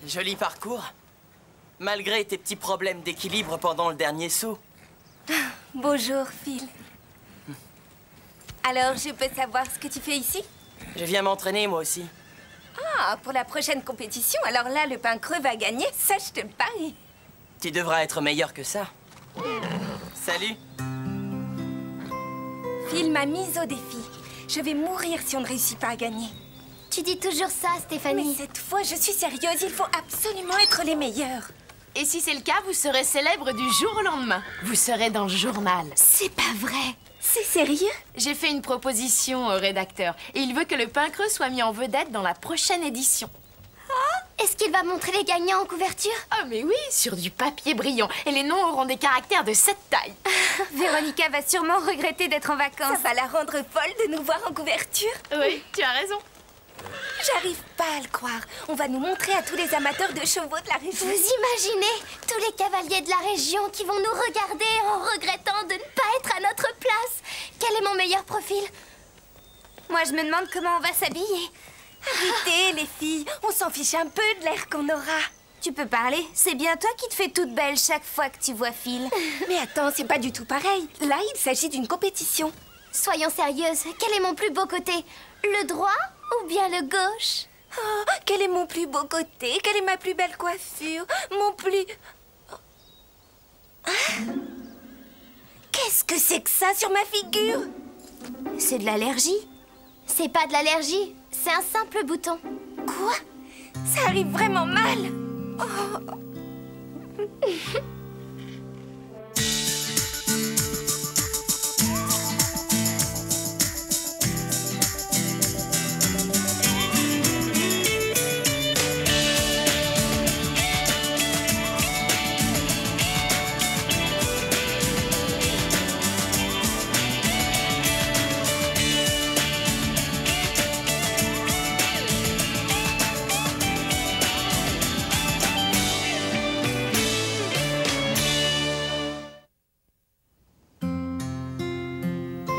Joli parcours. Malgré tes petits problèmes d'équilibre pendant le dernier saut. Bonjour, Phil. Alors, je peux savoir ce que tu fais ici? Je viens m'entraîner, moi aussi. Ah, pour la prochaine compétition, alors là, le pain creux va gagner, ça, je te le parie. Tu devras être meilleur que ça. Salut. Phil m'a mise au défi. Je vais mourir si on ne réussit pas à gagner. Tu dis toujours ça, Stéphanie. Mais cette fois, je suis sérieuse, il faut absolument être les meilleurs. Et si c'est le cas, vous serez célèbre du jour au lendemain. Vous serez dans le journal. C'est pas vrai. C'est sérieux? J'ai fait une proposition au rédacteur et il veut que le pain creux soit mis en vedette dans la prochaine édition. Est-ce qu'il va montrer les gagnants en couverture? Ah mais oui, sur du papier brillant. Et les noms auront des caractères de cette taille. Véronica va sûrement regretter d'être en vacances. Ça va la rendre folle de nous voir en couverture. Oui, tu as raison. J'arrive pas à le croire. On va nous montrer à tous les amateurs de chevaux de la région. Vous imaginez tous les cavaliers de la région qui vont nous regarder en regrettant de ne pas être à notre place. Quel est mon meilleur profil? Moi, je me demande comment on va s'habiller. Arrêtez, les filles. On s'en fiche un peu de l'air qu'on aura. Tu peux parler. C'est bien toi qui te fais toute belle chaque fois que tu vois Phil. Mais attends, c'est pas du tout pareil. Là, il s'agit d'une compétition. Soyons sérieuses. Quel est mon plus beau côté? Le droit ou bien le gauche? Oh, quel est mon plus beau côté? Quelle est ma plus belle coiffure? Mon plus... Hein? Qu'est-ce que c'est que ça sur ma figure? C'est de l'allergie. C'est pas de l'allergie, c'est un simple bouton. Quoi? Ça arrive vraiment mal. Oh.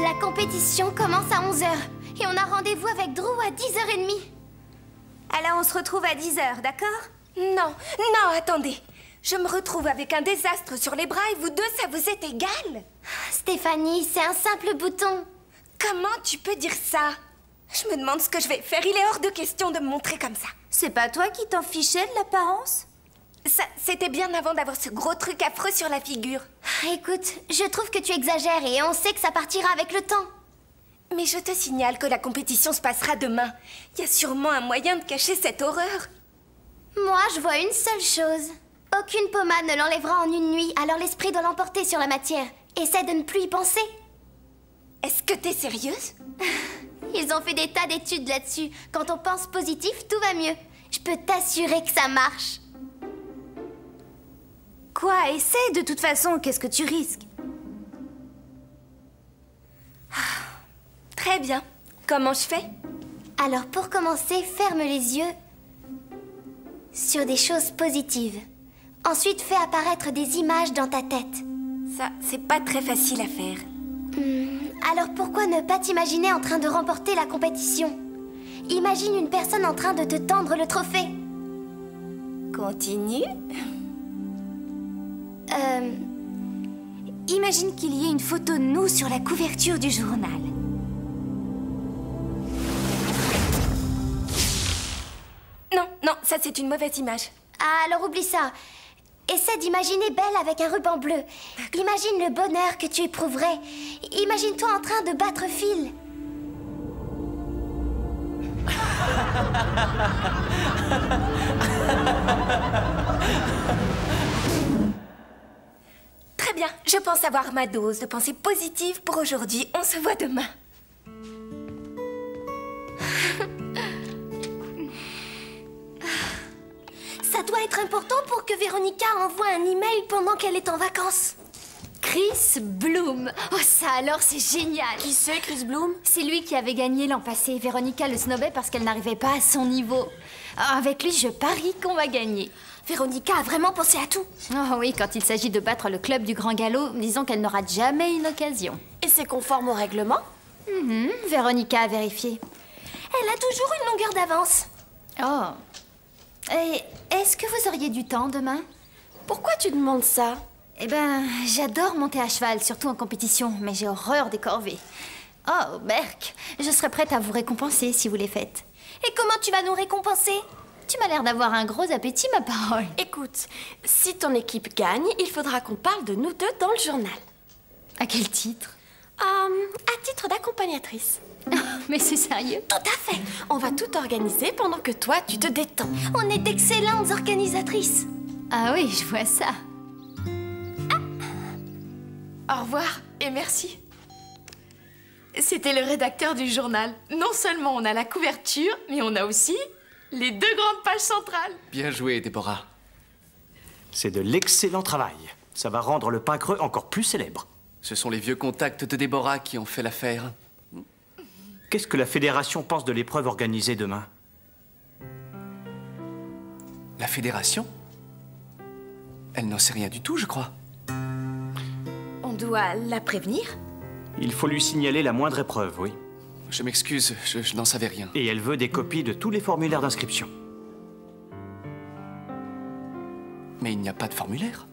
La compétition commence à 11h et on a rendez-vous avec Drew à 10h30. Alors on se retrouve à 10h, d'accord? Non, non, attendez. Je me retrouve avec un désastre sur les bras et vous deux, ça vous est égal? Stéphanie, c'est un simple bouton. Comment tu peux dire ça? Je me demande ce que je vais faire. Il est hors de question de me montrer comme ça. C'est pas toi qui t'en fichais de l'apparence? Ça, c'était bien avant d'avoir ce gros truc affreux sur la figure. Écoute, je trouve que tu exagères et on sait que ça partira avec le temps. Mais je te signale que la compétition se passera demain. Il y a sûrement un moyen de cacher cette horreur. Moi, je vois une seule chose. Aucune pommade ne l'enlèvera en une nuit, alors l'esprit doit l'emporter sur la matière. Essaie de ne plus y penser. Est-ce que t'es sérieuse? Ils ont fait des tas d'études là-dessus. Quand on pense positif, tout va mieux. Je peux t'assurer que ça marche. Quoi? Essaie de toute façon, qu'est-ce que tu risques? Très bien. Comment je fais? Alors pour commencer, ferme les yeux sur des choses positives. Ensuite, fais apparaître des images dans ta tête. Ça, c'est pas très facile à faire. Alors pourquoi ne pas t'imaginer en train de remporter la compétition? Imagine une personne en train de te tendre le trophée. Continue. Imagine qu'il y ait une photo de nous sur la couverture du journal. Non, non, ça c'est une mauvaise image. Ah, alors oublie ça. Essaie d'imaginer Belle avec un ruban bleu. Imagine le bonheur que tu éprouverais. Imagine-toi en train de battre Phil. Très bien, je pense avoir ma dose de pensée positive pour aujourd'hui. On se voit demain. Ça doit être important pour que Véronica envoie un email pendant qu'elle est en vacances. Chris Bloom. Oh, ça alors, c'est génial. Qui c'est, Chris Bloom? C'est lui qui avait gagné l'an passé. Véronica le snobait parce qu'elle n'arrivait pas à son niveau. Avec lui, je parie qu'on va gagner. Véronica a vraiment pensé à tout. Oh oui, quand il s'agit de battre le club du Grand Galop, disons qu'elle n'aura jamais une occasion. Et c'est conforme au règlement? Véronica a vérifié. Elle a toujours une longueur d'avance. Oh. Et est-ce Est-ce que vous auriez du temps demain? Pourquoi tu demandes ça? Eh ben, j'adore monter à cheval, surtout en compétition, mais j'ai horreur des corvées. Oh, Berk, je serais prête à vous récompenser si vous les faites. Et comment tu vas nous récompenser? Tu m'as l'air d'avoir un gros appétit, ma parole. Écoute, si ton équipe gagne, il faudra qu'on parle de nous deux dans le journal. À quel titre? À titre d'accompagnatrice. Mais c'est sérieux? Tout à fait. On va tout organiser pendant que toi, tu te détends. On est d'excellentes organisatrices. Ah oui, je vois ça. Au revoir et merci. C'était le rédacteur du journal. Non seulement on a la couverture, mais on a aussi les 2 grandes pages centrales. Bien joué, Déborah. C'est de l'excellent travail. Ça va rendre le pain creux encore plus célèbre. Ce sont les vieux contacts de Déborah qui ont fait l'affaire. Qu'est-ce que la fédération pense de l'épreuve organisée demain? La fédération? Elle n'en sait rien du tout, je crois. On doit la prévenir? Il faut lui signaler la moindre épreuve, oui. Je m'excuse, je n'en savais rien. Et elle veut des copies de tous les formulaires d'inscription. Mais il n'y a pas de formulaire.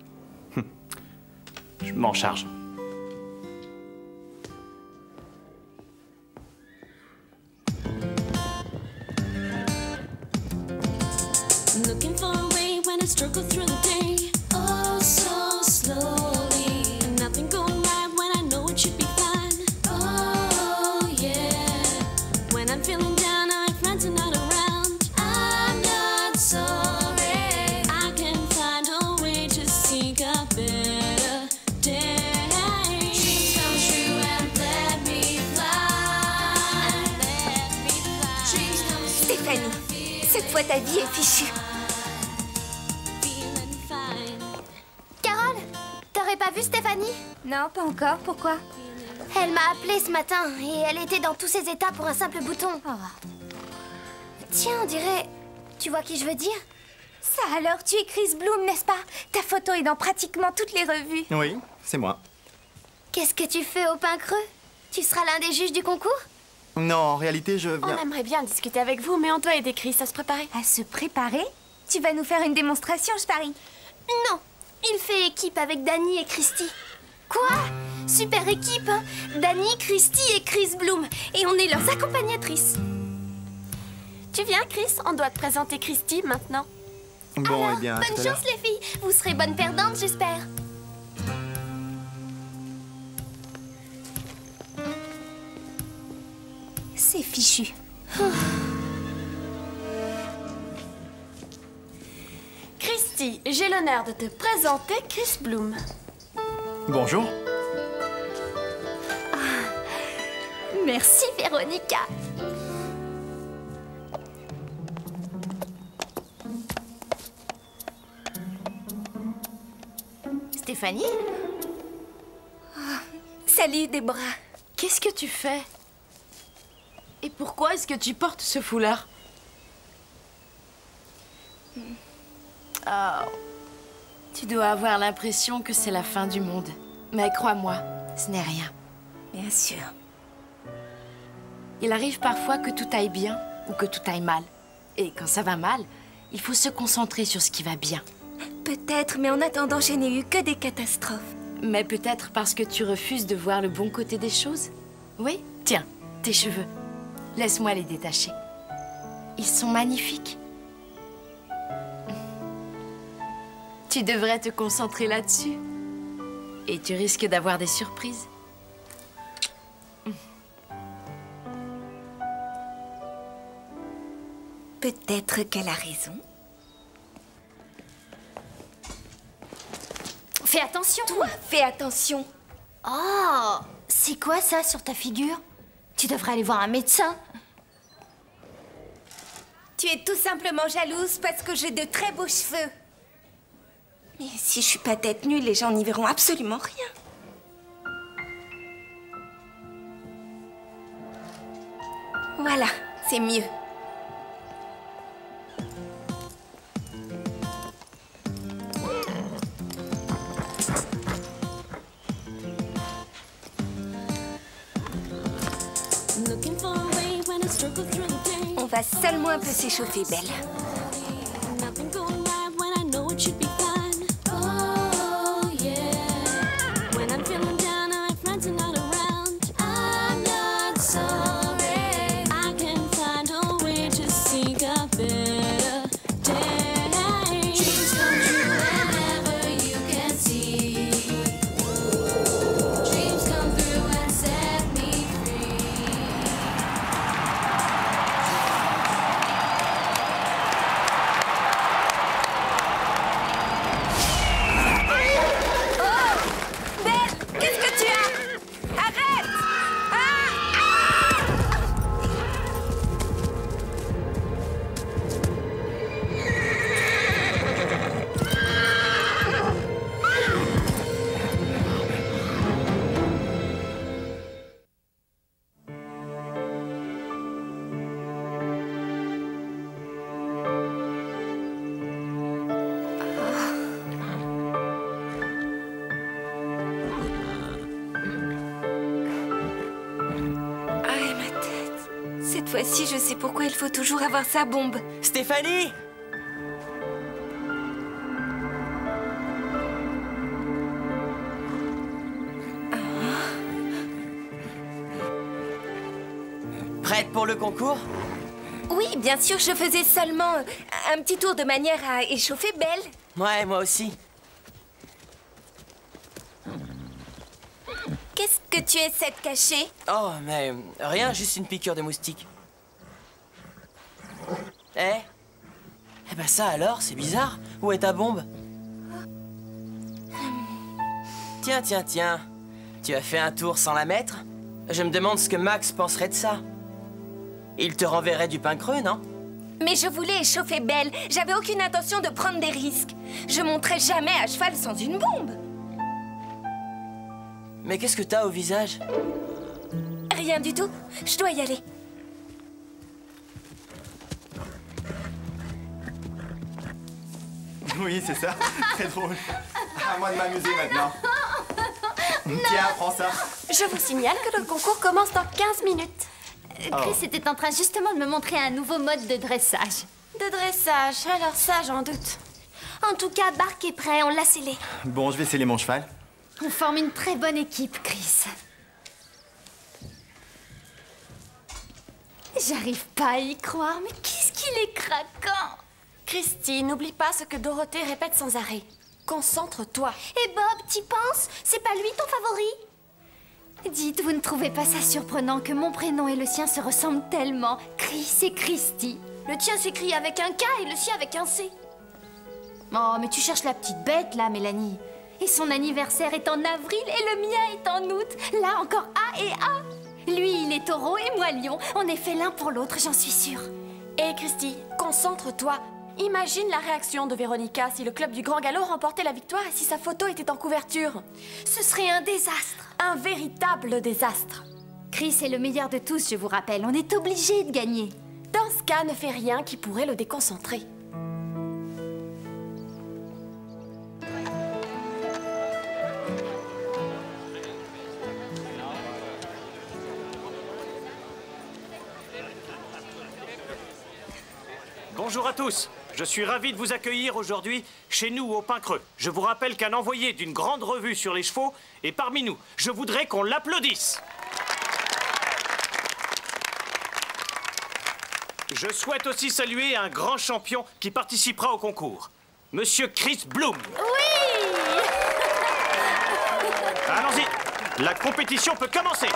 Je m'en charge. Looking for a way when I struggle through the day. Oh, so slowly. Nothing going right when I know it should be fine. Oh, yeah. When I'm feeling down, my friends are not around. I'm not sorry. I can find a way to seek a better day. Dreams come true and let me fly. Let me fly. Dreams come true. Stéphanie, cette fois ta vie est fichue. Carole, t'aurais pas vu Stéphanie? Non, pas encore. Pourquoi? Elle m'a appelée ce matin et elle était dans tous ses états pour un simple bouton. Tiens, on dirait... Tu vois qui je veux dire? Ça alors, tu es Chris Bloom, n'est-ce pas? Ta photo est dans pratiquement toutes les revues. Oui, c'est moi. Qu'est-ce que tu fais au pain creux? Tu seras l'un des juges du concours? Non, en réalité, je On viens... aimerait bien discuter avec vous, mais on doit aider Chris à se préparer. À se préparer? Tu vas nous faire une démonstration, je parie. Non, il fait équipe avec Danny et Christy. Quoi? Super équipe, hein? Danny, Christy et Chris Bloom. Et on est leurs accompagnatrices. Tu viens, Chris? On doit te présenter Christy maintenant. Bon, Alors, eh bien, à bonne tout à l'heure. chance les filles. Vous serez bonnes perdantes, j'espère. C'est fichu. Christy, j'ai l'honneur de te présenter Chris Bloom. Bonjour. Merci, Véronica. Stéphanie, Salut, Déborah. qu'est-ce que tu fais? Et pourquoi est-ce que tu portes ce foulard? Oh, tu dois avoir l'impression que c'est la fin du monde. Mais crois-moi, ce n'est rien. Bien sûr. Il arrive parfois que tout aille bien ou que tout aille mal. Et quand ça va mal, il faut se concentrer sur ce qui va bien. Peut-être, mais en attendant, je n'ai eu que des catastrophes. Mais peut-être parce que tu refuses de voir le bon côté des choses? Oui? Tiens, tes cheveux. Laisse-moi les détacher. Ils sont magnifiques. Tu devrais te concentrer là-dessus. Et tu risques d'avoir des surprises. Peut-être qu'elle a raison. Fais attention. Toi, fais attention. Oh, c'est quoi ça sur ta figure? Tu devrais aller voir un médecin. Tu es tout simplement jalouse parce que j'ai de très beaux cheveux. Mais si je suis pas tête nue, les gens n'y verront absolument rien. Voilà, c'est mieux. Looking for a way when I struggle through the day. On va seulement un peu s'échauffer, Belle. Nothing going right fois-ci, je sais pourquoi il faut toujours avoir sa bombe. Stéphanie! Prête pour le concours? Oui, bien sûr, je faisais seulement un petit tour de manière à échauffer Belle. Ouais, moi aussi. Qu'est-ce que tu essaies de cacher? Oh, mais rien, juste une piqûre de moustique. Eh ben ça alors, c'est bizarre. Où est ta bombe? Tiens, tiens, tiens. Tu as fait un tour sans la mettre? Je me demande ce que Max penserait de ça. Il te renverrait du pain creux, non? Mais je voulais échauffer Belle. J'avais aucune intention de prendre des risques. Je monterai jamais à cheval sans une bombe. Mais qu'est-ce que t'as au visage? Rien du tout. Je dois y aller. Oui, c'est ça. Très drôle. À moi de m'amuser maintenant. Tiens, prends ça. Je vous signale que le concours commence dans 15 minutes. Chris était en train justement de me montrer un nouveau mode de dressage. De dressage, alors ça, j'en doute. En tout cas, Bark est prêt, on l'a scellé. Bon, je vais sceller mon cheval. On forme une très bonne équipe, Chris. J'arrive pas à y croire, mais qu'est-ce qu'il est craquant! Christy, n'oublie pas ce que Dorothée répète sans arrêt. Concentre-toi. Et Bob, t'y penses? C'est pas lui ton favori? Dites, vous ne trouvez pas ça surprenant que mon prénom et le sien se ressemblent tellement? Chris et Christy. Le tien s'écrit avec un K et le sien avec un C. Oh, mais tu cherches la petite bête, là, Mélanie. Et son anniversaire est en avril et le mien est en août. Là, encore A et A. Lui, il est taureau et moi, lion. On est fait l'un pour l'autre, j'en suis sûre. Hé, Christy, concentre-toi. Imagine la réaction de Véronica si le club du Grand Galop remportait la victoire et si sa photo était en couverture. Ce serait un désastre. Un véritable désastre. Chris est le meilleur de tous, je vous rappelle. On est obligé de gagner. Dans ce cas, ne fais rien qui pourrait le déconcentrer. Bonjour à tous. Je suis ravi de vous accueillir aujourd'hui chez nous au Pain Creux. Je vous rappelle qu'un envoyé d'une grande revue sur les chevaux est parmi nous. Je voudrais qu'on l'applaudisse. Je souhaite aussi saluer un grand champion qui participera au concours, Monsieur Chris Bloom. Oui. Allons-y, la compétition peut commencer.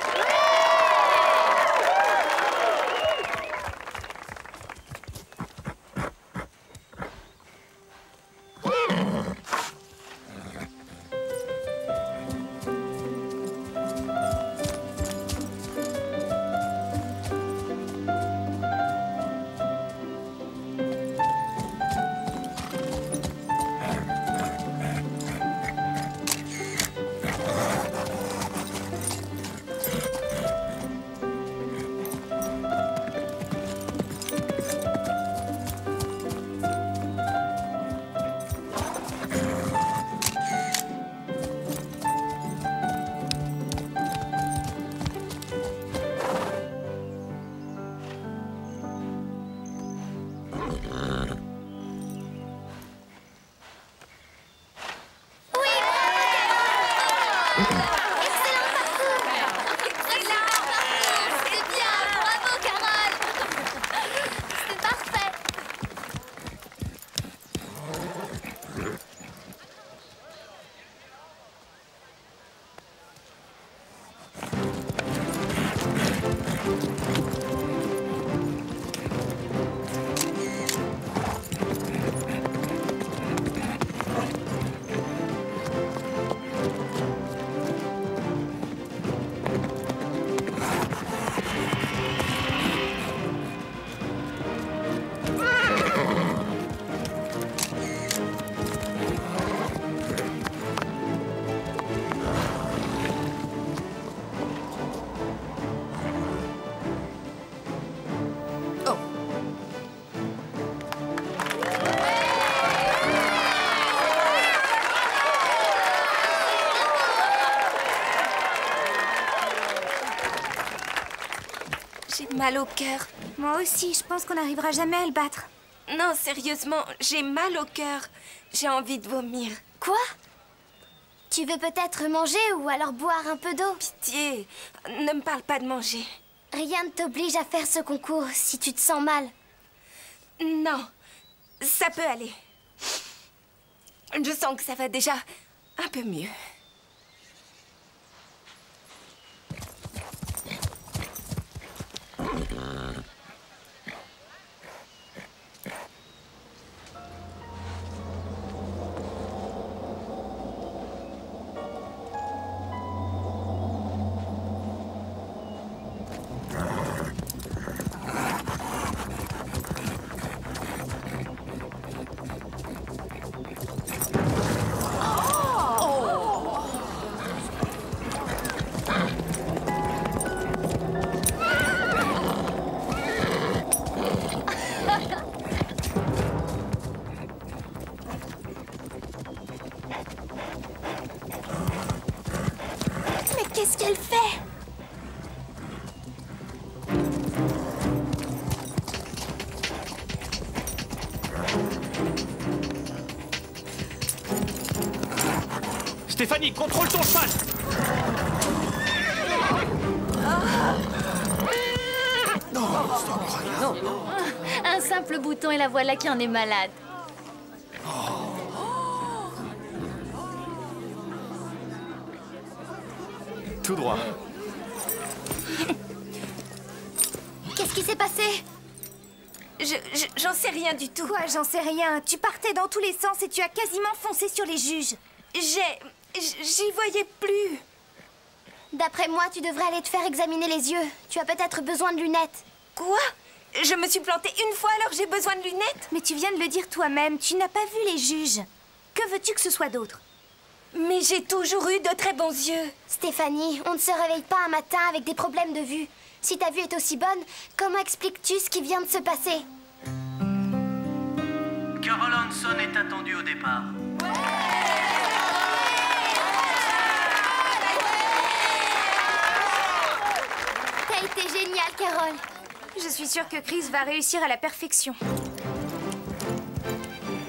Mal au cœur. Moi aussi, je pense qu'on n'arrivera jamais à le battre. Non, sérieusement, j'ai mal au cœur. J'ai envie de vomir. Quoi? Tu veux peut-être manger ou alors boire un peu d'eau? Pitié, ne me parle pas de manger. Rien ne t'oblige à faire ce concours si tu te sens mal. Non, ça peut aller. Je sens que ça va déjà un peu mieux. Qu'est-ce qu'elle fait? Stéphanie, contrôle ton cheval! Un simple bouton et la voilà qui en est malade. Tout droit. Qu'est-ce qui s'est passé? J'en sais rien du tout. Quoi, j'en sais rien. Tu partais dans tous les sens et tu as quasiment foncé sur les juges. J'y voyais plus. D'après moi, tu devrais aller te faire examiner les yeux. Tu as peut-être besoin de lunettes. Quoi? Je me suis plantée une fois alors j'ai besoin de lunettes? Mais tu viens de le dire toi-même, tu n'as pas vu les juges. Que veux-tu que ce soit d'autre? Mais j'ai toujours eu de très bons yeux. Stéphanie, on ne se réveille pas un matin avec des problèmes de vue. Si ta vue est aussi bonne, comment expliques-tu ce qui vient de se passer? Carol Hanson est attendue au départ. T'as été géniale, Carole. Je suis sûre que Chris va réussir à la perfection.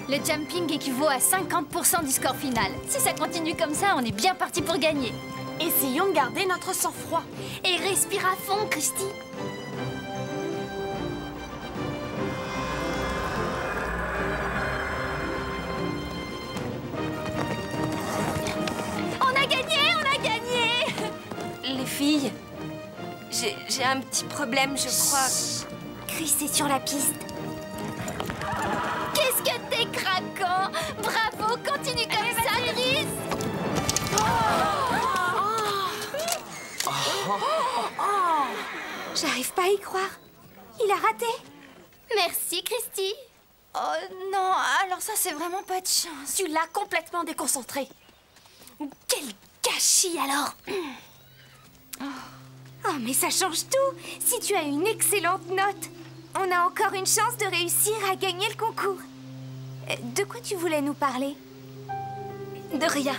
Le jumping équivaut à 50% du score final. Si ça continue comme ça, on est bien parti pour gagner. Essayons de garder notre sang-froid. Et respire à fond, Christy. On a gagné, on a gagné! Les filles, j'ai un petit problème, je crois. Chris est sur la piste. Qu'est-ce que t'es craquant! Bravo, continue comme ça, Chris! J'arrive pas à y croire. Il a raté. Merci, Christy. Oh non, alors ça c'est vraiment pas de chance. Tu l'as complètement déconcentré. Quel gâchis alors! Oh, mais ça change tout! Si tu as une excellente note, on a encore une chance de réussir à gagner le concours. De quoi tu voulais nous parler? De rien.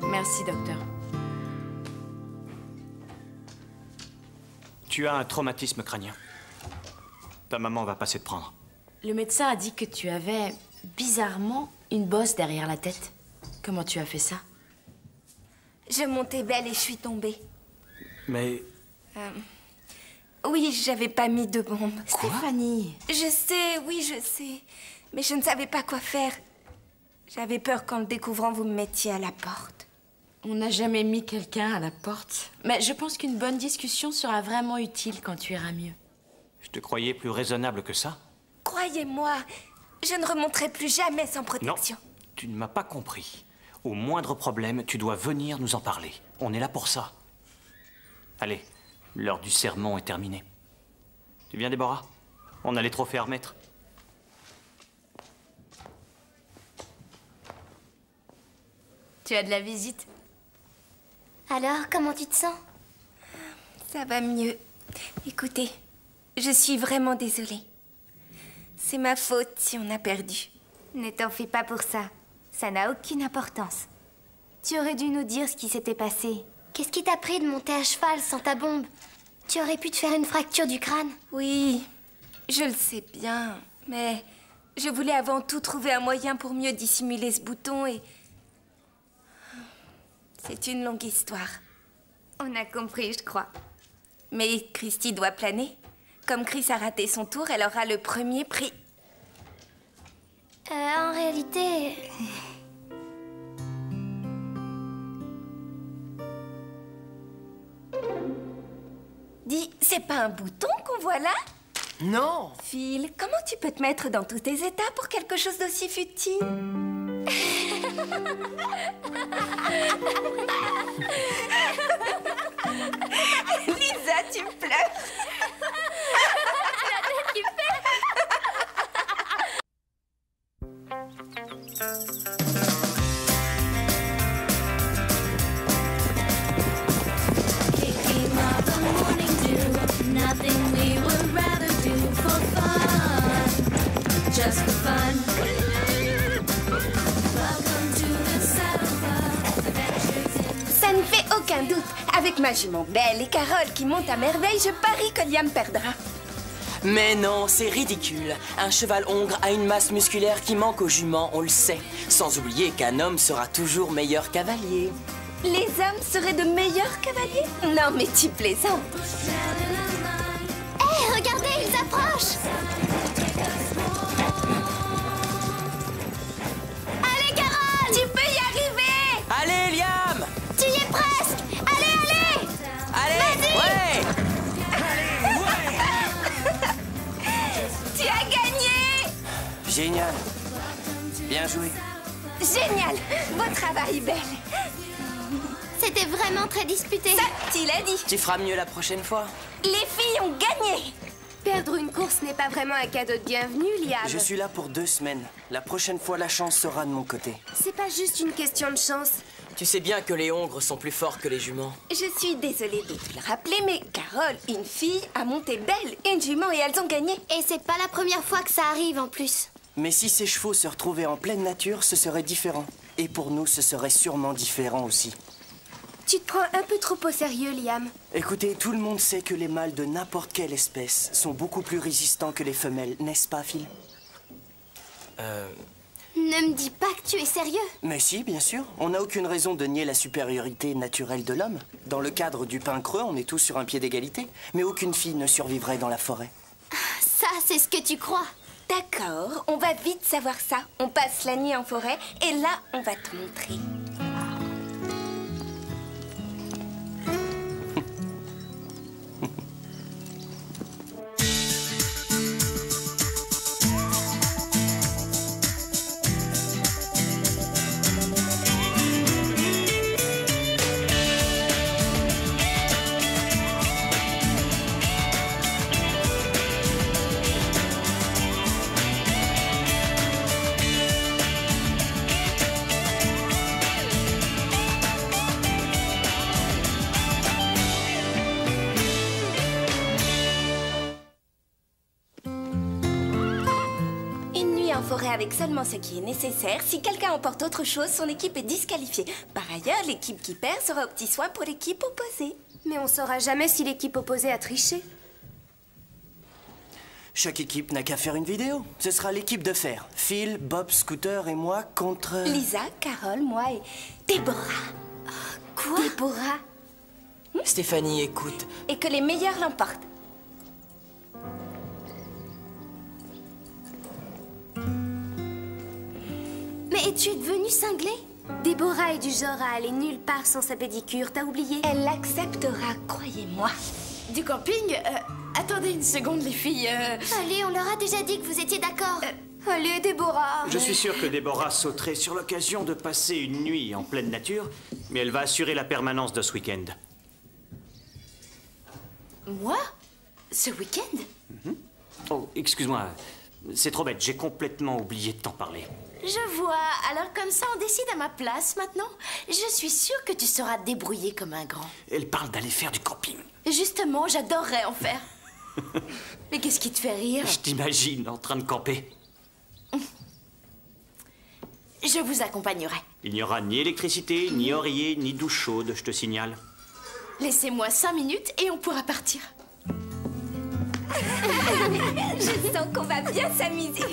Merci, docteur. Tu as un traumatisme crânien. Ta maman va passer te prendre. Le médecin a dit que tu avais, bizarrement, une bosse derrière la tête. Comment tu as fait ça? Je montais belle et je suis tombée. Mais... Oui, j'avais pas mis de bombe. Stéphanie! Je sais, oui, je sais. Mais je ne savais pas quoi faire. J'avais peur qu'en le découvrant, vous me mettiez à la porte. On n'a jamais mis quelqu'un à la porte. Mais je pense qu'une bonne discussion sera vraiment utile quand tu iras mieux. Je te croyais plus raisonnable que ça? Croyez-moi, je ne remonterai plus jamais sans protection. Non, tu ne m'as pas compris. Au moindre problème, tu dois venir nous en parler. On est là pour ça. Allez, l'heure du sermon est terminée. Tu viens, Déborah? On a les trophées à remettre. Tu as de la visite? Alors, comment tu te sens? Ça va mieux. Écoutez, je suis vraiment désolée. C'est ma faute si on a perdu. Ne t'en fais pas pour ça. Ça n'a aucune importance. Tu aurais dû nous dire ce qui s'était passé. Qu'est-ce qui t'a pris de monter à cheval sans ta bombe? Tu aurais pu te faire une fracture du crâne. Oui, je le sais bien. Mais je voulais avant tout trouver un moyen pour mieux dissimuler ce bouton et... C'est une longue histoire. On a compris, je crois. Mais Christy doit planer. Comme Chris a raté son tour, elle aura le premier prix. En réalité... Dis, c'est pas un bouton qu'on voit là? Non! Phil, comment tu peux te mettre dans tous tes états pour quelque chose d'aussi futile? Lisa, tu pleures. La tête qui fait. Kicking off the morning dew, nothing we would rather do for fun, just for fun. Welcome to the Saddle Club, adventures in... Ça ne fait aucun doute. Avec ma jument Belle et Carole qui montent à merveille, je parie que Liam perdra. Mais non, c'est ridicule. Un cheval hongre a une masse musculaire qui manque aux juments, on le sait. Sans oublier qu'un homme sera toujours meilleur cavalier. Les hommes seraient de meilleurs cavaliers? Non, mais tu plaisantes. Hé, regardez, ils approchent. Allez, Carole! Tu peux y arriver! Allez, Liam! Tu y es presque! Allez, allez! Allez! Ouais! Tu as gagné! Génial. Bien joué. Génial! Beau travail, Belle. C'était vraiment très disputé. Ça, tu l'as dit. Tu feras mieux la prochaine fois. Les filles ont gagné. Perdre une course n'est pas vraiment un cadeau de bienvenue, Liam. Je suis là pour 2 semaines. La prochaine fois, la chance sera de mon côté. C'est pas juste une question de chance. Tu sais bien que les hongres sont plus forts que les juments. Je suis désolée de te le rappeler, mais Carole, une fille, a monté Belle, une jument, et elles ont gagné. Et c'est pas la première fois que ça arrive en plus. Mais si ces chevaux se retrouvaient en pleine nature, ce serait différent. Et pour nous, ce serait sûrement différent aussi. Tu te prends un peu trop au sérieux, Liam. Écoutez, tout le monde sait que les mâles de n'importe quelle espèce sont beaucoup plus résistants que les femelles, n'est-ce pas, Phil? Ne me dis pas que tu es sérieux. Mais si, bien sûr. On n'a aucune raison de nier la supériorité naturelle de l'homme. Dans le cadre du pain creux, on est tous sur un pied d'égalité. Mais aucune fille ne survivrait dans la forêt. Ça, c'est ce que tu crois. D'accord, on va vite savoir ça. On passe la nuit en forêt, et là, on va te montrer. Avec seulement ce qui est nécessaire. Si quelqu'un emporte autre chose, son équipe est disqualifiée. Par ailleurs, l'équipe qui perd sera au petit soin pour l'équipe opposée. Mais on saura jamais si l'équipe opposée a triché. Chaque équipe n'a qu'à faire une vidéo. Ce sera l'équipe de fer. Phil, Bob, Scooter et moi contre... Lisa, Carole, moi et Déborah. Quoi? Déborah. Stéphanie, écoute. Et que les meilleurs l'emportent. Mais tu es devenue cinglée? Déborah est du genre à aller nulle part sans sa pédicure, t'as oublié? Elle l'acceptera, croyez-moi. Du camping attendez une seconde, les filles. Allez, on leur a déjà dit que vous étiez d'accord. Allez, Déborah. Je suis sûr que Déborah sauterait sur l'occasion de passer une nuit en pleine nature, mais elle va assurer la permanence de ce week-end. Moi? Ce week-end? Oh, excuse-moi, c'est trop bête, j'ai complètement oublié de t'en parler. Je vois. Alors comme ça, on décide à ma place maintenant. Je suis sûre que tu sauras te débrouiller comme un grand. Elle parle d'aller faire du camping. Justement, j'adorerais en faire. Mais qu'est-ce qui te fait rire? Je t'imagine en train de camper. Je vous accompagnerai. Il n'y aura ni électricité, ni oreiller, ni douche chaude, je te signale. Laissez-moi 5 minutes et on pourra partir. Je sens qu'on va bien s'amuser.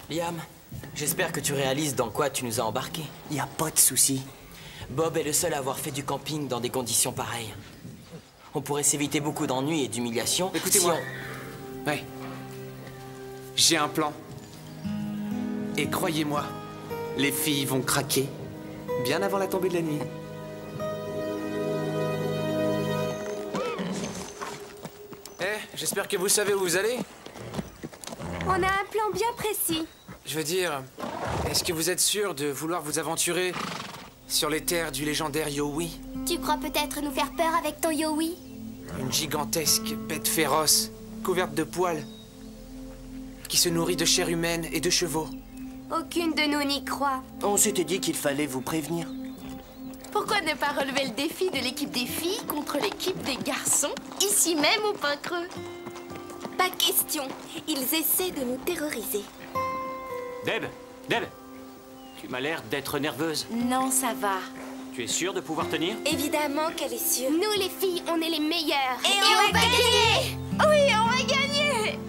Liam, j'espère que tu réalises dans quoi tu nous as embarqués. Y a pas de souci. Bob est le seul à avoir fait du camping dans des conditions pareilles. On pourrait s'éviter beaucoup d'ennuis et d'humiliations. Écoutez-moi. Si Ouais. J'ai un plan. Et croyez-moi, les filles vont craquer bien avant la tombée de la nuit. J'espère que vous savez où vous allez. On a un plan bien précis. Je veux dire, est-ce que vous êtes sûr de vouloir vous aventurer sur les terres du légendaire Yowie? Tu crois peut-être nous faire peur avec ton Yowie? Une gigantesque bête féroce, couverte de poils, qui se nourrit de chair humaine et de chevaux. Aucune de nous n'y croit. On s'était dit qu'il fallait vous prévenir. Pourquoi ne pas relever le défi de l'équipe des filles contre l'équipe des garçons, ici même au Pain Creux? Pas question. Ils essaient de nous terroriser. Deb, tu m'as l'air d'être nerveuse. Non, ça va. Tu es sûre de pouvoir tenir? Évidemment qu'elle est sûre. Nous, les filles, on est les meilleures. Et on va gagner! Oui, on va gagner!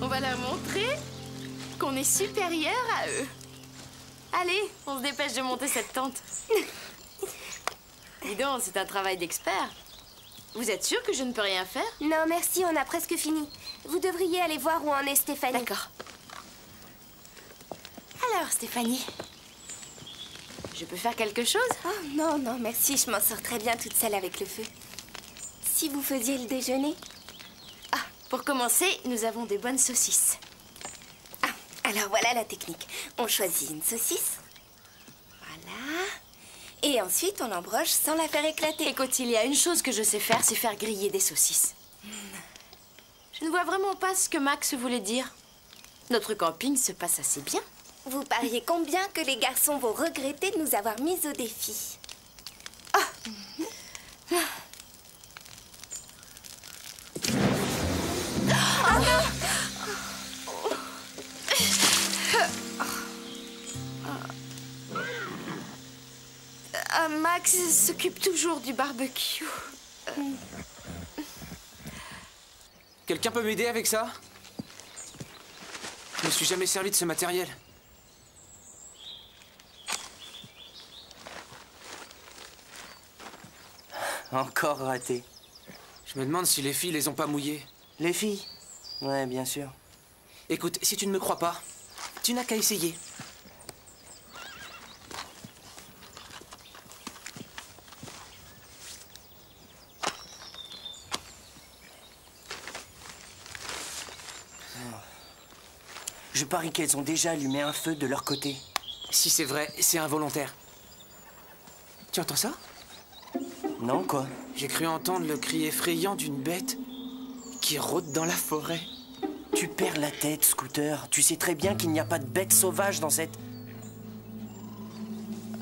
On va leur montrer qu'on est supérieur à eux. Allez, on se dépêche de monter cette tente. Dis donc, c'est un travail d'expert. Vous êtes sûr que je ne peux rien faire? Non, merci, on a presque fini. Vous devriez aller voir où en est Stéphanie. D'accord. Alors, Stéphanie, je peux faire quelque chose? Oh non, non, merci, je m'en sors très bien toute seule avec le feu. Si vous faisiez le déjeuner? Ah, pour commencer, nous avons des bonnes saucisses. Ah, alors voilà la technique. On choisit une saucisse. Voilà. Et ensuite, on l'embroche sans la faire éclater. Écoute, il y a une chose que je sais faire, c'est faire griller des saucisses. Je ne vois vraiment pas ce que Max voulait dire. Notre camping se passe assez bien. Vous pariez combien que les garçons vont regretter de nous avoir mis au défi? Max s'occupe toujours du barbecue. Quelqu'un peut m'aider avec ça? Je me suis jamais servi de ce matériel. Encore raté. Je me demande si les filles les ont pas mouillées. Les filles? Ouais, bien sûr. Écoute, si tu ne me crois pas, tu n'as qu'à essayer. Je parie qu'elles ont déjà allumé un feu de leur côté. Si c'est vrai, c'est involontaire. Tu entends ça? Non, quoi? J'ai cru entendre le cri effrayant d'une bête qui rôde dans la forêt. Tu perds la tête, Scooter. Tu sais très bien qu'il n'y a pas de bête sauvage dans cette...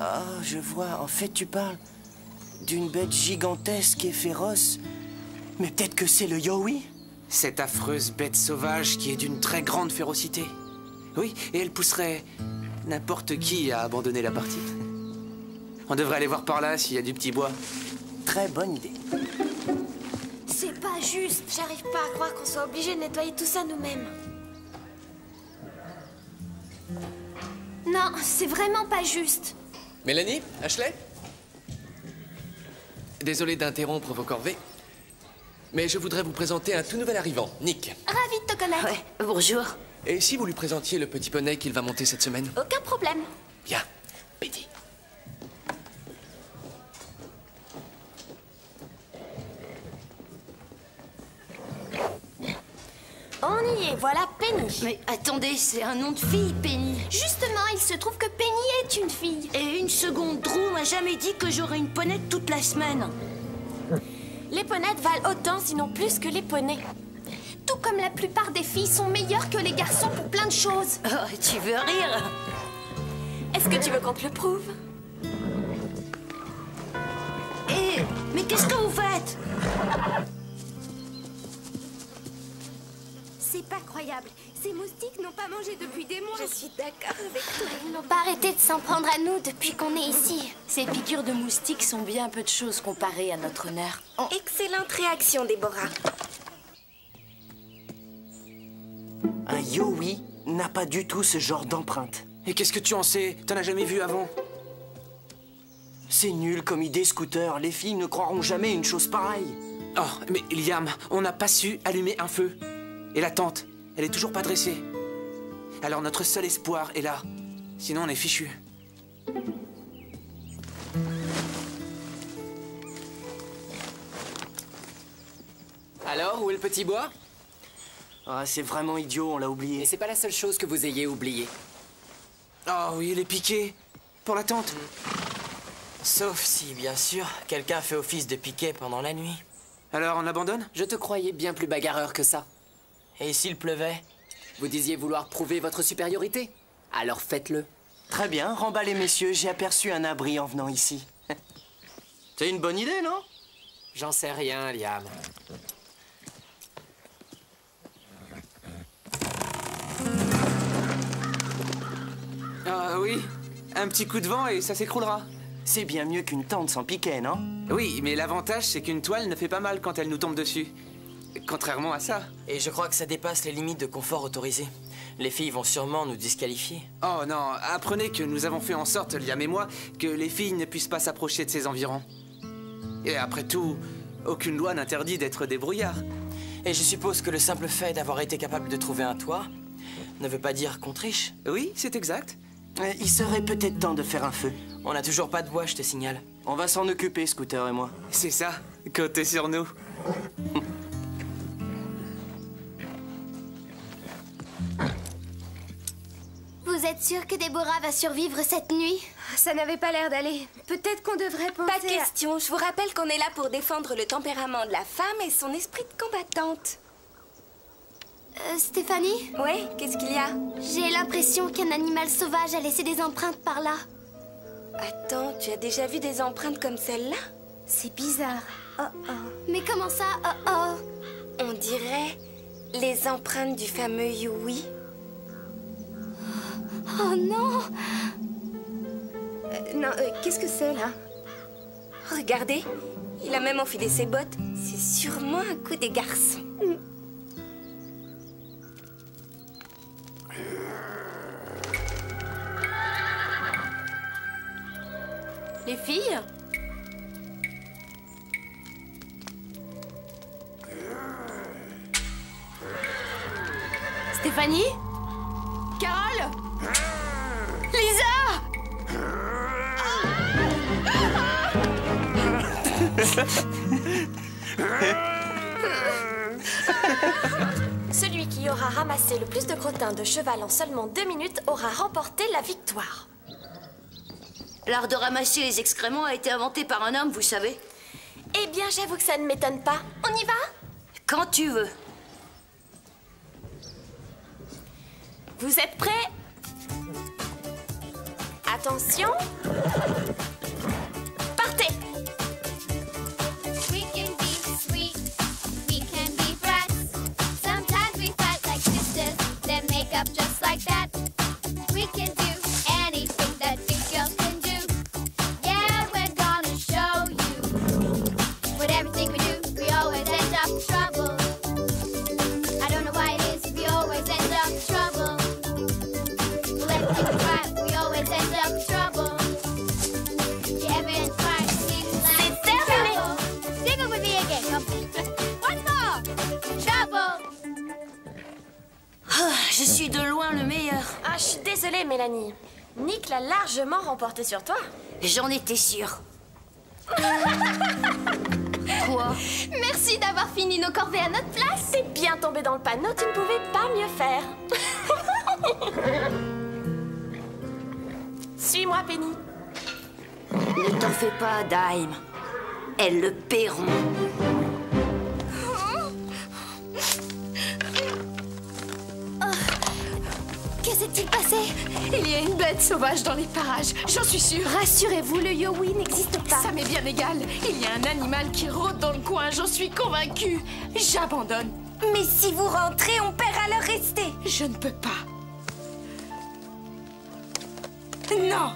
Ah, je vois. En fait, tu parles d'une bête gigantesque et féroce. Mais peut-être que c'est le Yowie? Cette affreuse bête sauvage qui est d'une très grande férocité. Oui, et elle pousserait n'importe qui à abandonner la partie. On devrait aller voir par là s'il y a du petit bois. Très bonne idée. C'est pas juste. J'arrive pas à croire qu'on soit obligé de nettoyer tout ça nous-mêmes. Non, c'est vraiment pas juste. Mélanie, Ashley? Désolé d'interrompre vos corvées, mais je voudrais vous présenter un tout nouvel arrivant, Nick. Ravi de te connaître. Ouais, bonjour. Et si vous lui présentiez le petit poney qu'il va monter cette semaine? Aucun problème. Bien, Betty. On y est, voilà Penny. Mais attendez, c'est un nom de fille, Penny. Justement, il se trouve que Penny est une fille. Et une seconde, Drew m'a jamais dit que j'aurais une ponette toute la semaine. Les ponettes valent autant, sinon plus que les poneys. Tout comme la plupart des filles sont meilleures que les garçons pour plein de choses. Oh, tu veux rire? Est-ce que tu veux qu'on te le prouve? Hé, mais qu'est-ce que vous faites? C'est pas croyable. Ces moustiques n'ont pas mangé depuis des mois. Je suis d'accord avec toi. Ils n'ont pas arrêté de s'en prendre à nous depuis qu'on est ici. Ces piqûres de moustiques sont bien peu de choses comparées à notre honneur. Excellente réaction, Déborah. Un Yowie n'a pas du tout ce genre d'empreinte. Et qu'est-ce que tu en sais? T'en as jamais vu avant? C'est nul comme idée, Scooter. Les filles ne croiront jamais une chose pareille. Oh, mais Liam, on n'a pas su allumer un feu. Et la tente, elle est toujours pas dressée. Alors notre seul espoir est là. Sinon on est fichu. Alors, où est le petit bois? Ah, c'est vraiment idiot, on l'a oublié. Et c'est pas la seule chose que vous ayez oubliée. Oh oui, les piquets. Pour la tente. Sauf si, bien sûr, quelqu'un fait office de piquet pendant la nuit. Alors on abandonne? Je te croyais bien plus bagarreur que ça. Et s'il pleuvait? Vous disiez vouloir prouver votre supériorité. Alors faites-le. Très bien, remballez messieurs, j'ai aperçu un abri en venant ici. C'est une bonne idée, non? J'en sais rien, Liam. Ah oui, un petit coup de vent et ça s'écroulera. C'est bien mieux qu'une tente sans piquet, non? Oui, mais l'avantage c'est qu'une toile ne fait pas mal quand elle nous tombe dessus. Contrairement à ça. Et je crois que ça dépasse les limites de confort autorisées. Les filles vont sûrement nous disqualifier. Oh non, apprenez que nous avons fait en sorte, Liam et moi, que les filles ne puissent pas s'approcher de ces environs. Et après tout, aucune loi n'interdit d'être débrouillard. Et je suppose que le simple fait d'avoir été capable de trouver un toit ne veut pas dire qu'on triche. Oui, c'est exact. Il serait peut-être temps de faire un feu. On n'a toujours pas de bois, je te signale. On va s'en occuper, Scooter et moi. C'est ça, comptez sur nous. Vous êtes sûr que Déborah va survivre cette nuit? Ça n'avait pas l'air d'aller. Peut-être qu'on devrait penser Pas de question. Je vous rappelle qu'on est là pour défendre le tempérament de la femme et son esprit de combattante. Stéphanie? Ouais, qu'est-ce qu'il y a? J'ai l'impression qu'un animal sauvage a laissé des empreintes par là. Attends, tu as déjà vu des empreintes comme celle-là? C'est bizarre. Oh oh. Mais comment ça? Oh oh. On dirait les empreintes du fameux Yowie. Oh non! Non, qu'est-ce que c'est là? Regardez, il a même enfilé ses bottes. C'est sûrement un coup des garçons. Les filles? Stéphanie? Carole? Lisa? Celui qui aura ramassé le plus de crottins de cheval en seulement 2 minutes aura remporté la victoire. L'art de ramasser les excréments a été inventé par un homme, vous savez. Eh bien, j'avoue que ça ne m'étonne pas. On y va? Quand tu veux. Vous êtes prêts? Attention. Partez! We can be sweet, we can be brats. Sometimes we fight like sisters, then make up just like that. We can do anything that big girls can do. Yeah, we're gonna show you. With everything we do, we always end up suis de loin le meilleur. Ah, je suis désolée, Mélanie. Nick l'a largement remporté sur toi. J'en étais sûre. Quoi? Merci d'avoir fini nos corvées à notre place. T'es bien tombé dans le panneau, tu ne pouvais pas mieux faire. Suis-moi, Penny. Ne t'en fais pas, Dime. Elles le paieront. Que s'est-il passé? Il y a une bête sauvage dans les parages, j'en suis sûre. Rassurez-vous, le Yowie n'existe pas. Ça m'est bien égal. Il y a un animal qui rôde dans le coin, j'en suis convaincue. J'abandonne. Mais si vous rentrez, on paiera le resté. Je ne peux pas. Non.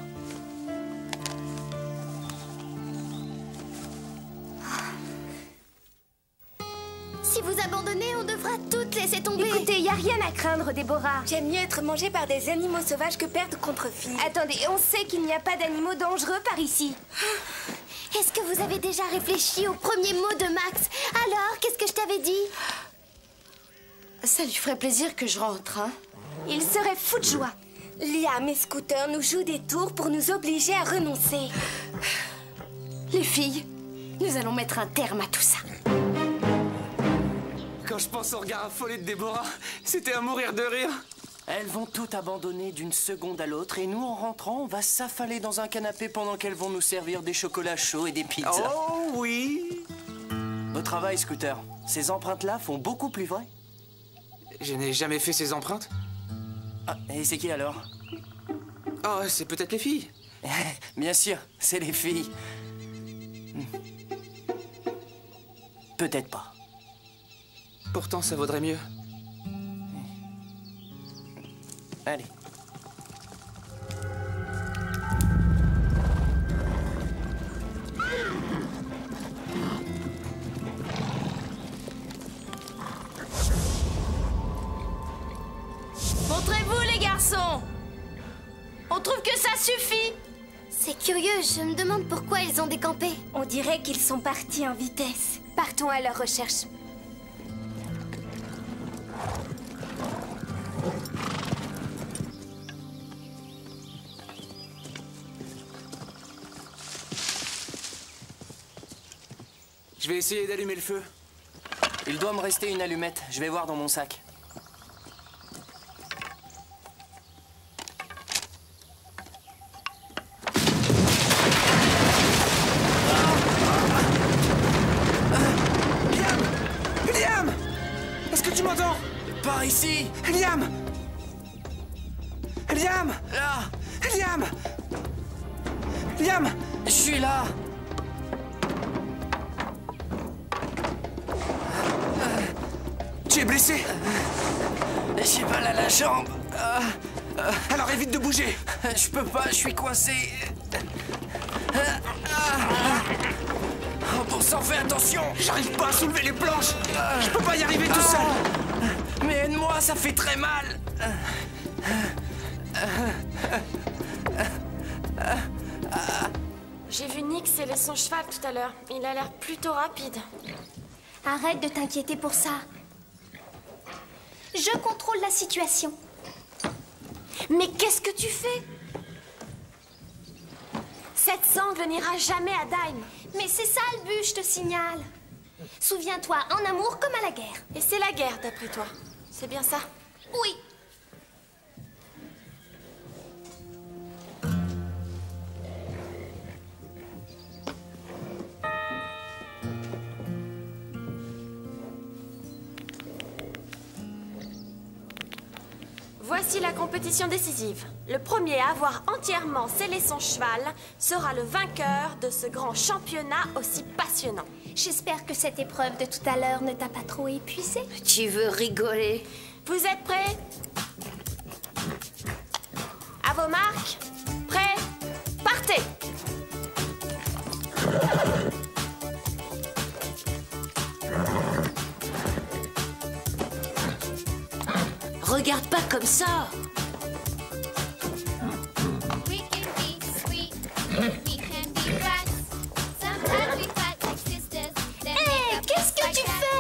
Si vous abandonnez, on devra toutes laisser tomber. Écoutez, y a rien à craindre, Déborah. J'aime mieux être mangée par des animaux sauvages que perdre contre filles. Attendez, on sait qu'il n'y a pas d'animaux dangereux par ici. Est-ce que vous avez déjà réfléchi au premier mot de Max? Alors, qu'est-ce que je t'avais dit? Ça lui ferait plaisir que je rentre, hein? Il serait fou de joie. Liam et Scooter nous jouent des tours pour nous obliger à renoncer. Les filles, nous allons mettre un terme à tout ça. Quand je pense au regard affolé de Déborah, c'était à mourir de rire. Elles vont tout abandonner d'une seconde à l'autre et nous, en rentrant, on va s'affaler dans un canapé pendant qu'elles vont nous servir des chocolats chauds et des pizzas. Oh oui! Beau travail, Scooter. Ces empreintes-là font beaucoup plus vrai. Je n'ai jamais fait ces empreintes. Ah, et c'est qui alors? Oh, c'est peut-être les filles. Bien sûr, c'est les filles. Peut-être pas. Pourtant, ça vaudrait mieux. Allez. Montrez-vous, les garçons. On trouve que ça suffit. C'est curieux, je me demande pourquoi ils ont décampé. On dirait qu'ils sont partis en vitesse. Partons à leur recherche. Je vais essayer d'allumer le feu. Il doit me rester une allumette. Je vais voir dans mon sac. Liam! Est-ce que tu m'entends? Par ici! Liam! Liam! Là! Liam! Liam! Je suis là! Tu es blessé? J'ai mal à la jambe. Alors évite de bouger. Je peux pas, je suis coincé. Oh, bon sang, fais attention! J'arrive pas à soulever les planches. Je peux pas y arriver tout seul. Mais aide-moi, ça fait très mal. J'ai vu Nick sceller son cheval tout à l'heure. Il a l'air plutôt rapide. Arrête de t'inquiéter pour ça. Je contrôle la situation. Mais qu'est-ce que tu fais? Cette sangle n'ira jamais à Dime. Mais c'est ça le but, je te signale. Souviens-toi, en amour comme à la guerre. Et c'est la guerre, d'après toi. C'est bien ça? Oui. Voici la compétition décisive. Le premier à avoir entièrement scellé son cheval sera le vainqueur de ce grand championnat aussi passionnant. J'espère que cette épreuve de tout à l'heure ne t'a pas trop épuisé. Tu veux rigoler? Vous êtes prêts? À vos marques. Prêts? Partez! Regarde pas comme ça. Hé, qu'est-ce que tu fais?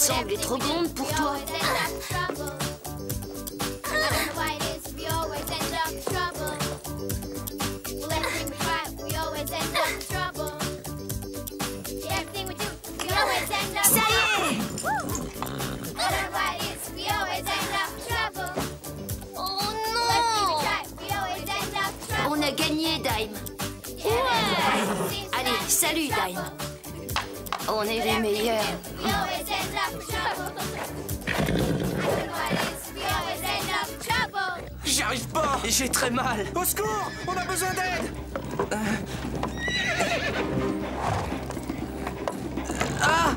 semblait trop grande pour toi. Ça y est! Oh non! On a gagné, Dime. Allez, salut, Dime. On est les meilleurs. J'y arrive pas. J'ai très mal. Au secours! On a besoin d'aide! Ah!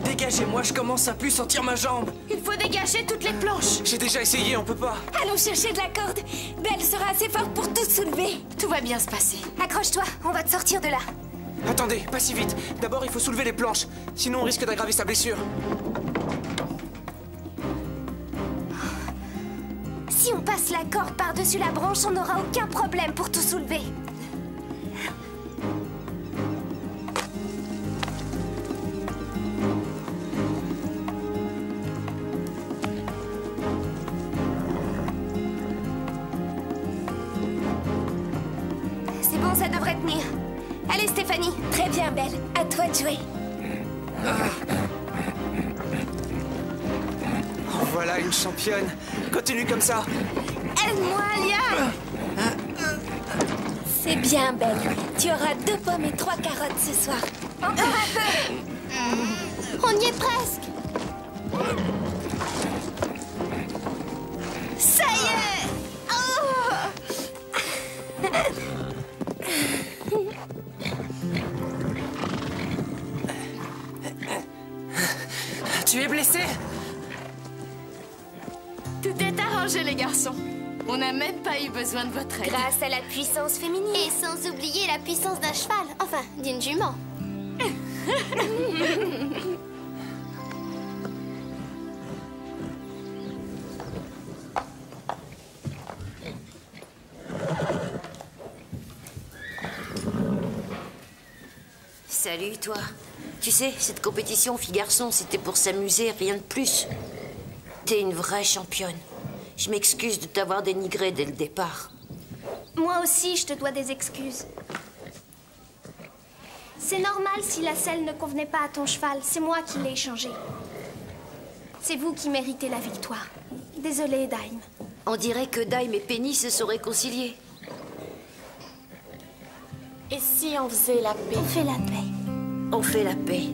Dégagez-moi, je commence à plus sentir ma jambe. Il faut dégager toutes les planches. J'ai déjà essayé, on peut pas. Allons chercher de la corde. Belle sera assez forte pour tout soulever. Tout va bien se passer. Accroche-toi, on va te sortir de là. Attendez, pas si vite. D'abord, il faut soulever les planches. Sinon, on risque d'aggraver sa blessure. Si on passe la corde par-dessus la branche, on n'aura aucun problème pour tout soulever. C'est bon, ça devrait tenir. Allez, Stéphanie. Très bien, Belle. À toi de jouer. Voilà une championne. Continue comme ça. Aide-moi, Liam. C'est bien, Belle. Tu auras 2 pommes et 3 carottes ce soir. Encore un peu. On y est presque. Ça y est. Tu es blessé? Tout est arrangé, les garçons. On n'a même pas eu besoin de votre aide. Grâce à la puissance féminine. Et sans oublier la puissance d'un cheval. Enfin, d'une jument. Salut, toi. Tu sais, cette compétition filles-garçons, c'était pour s'amuser, rien de plus. T'es une vraie championne. Je m'excuse de t'avoir dénigré dès le départ. Moi aussi, je te dois des excuses. C'est normal si la selle ne convenait pas à ton cheval. C'est moi qui l'ai échangé. C'est vous qui méritez la victoire. Désolée, Dime. On dirait que Dime et Penny se sont réconciliés. Et si on faisait la paix? On fait la paix. On fait la paix.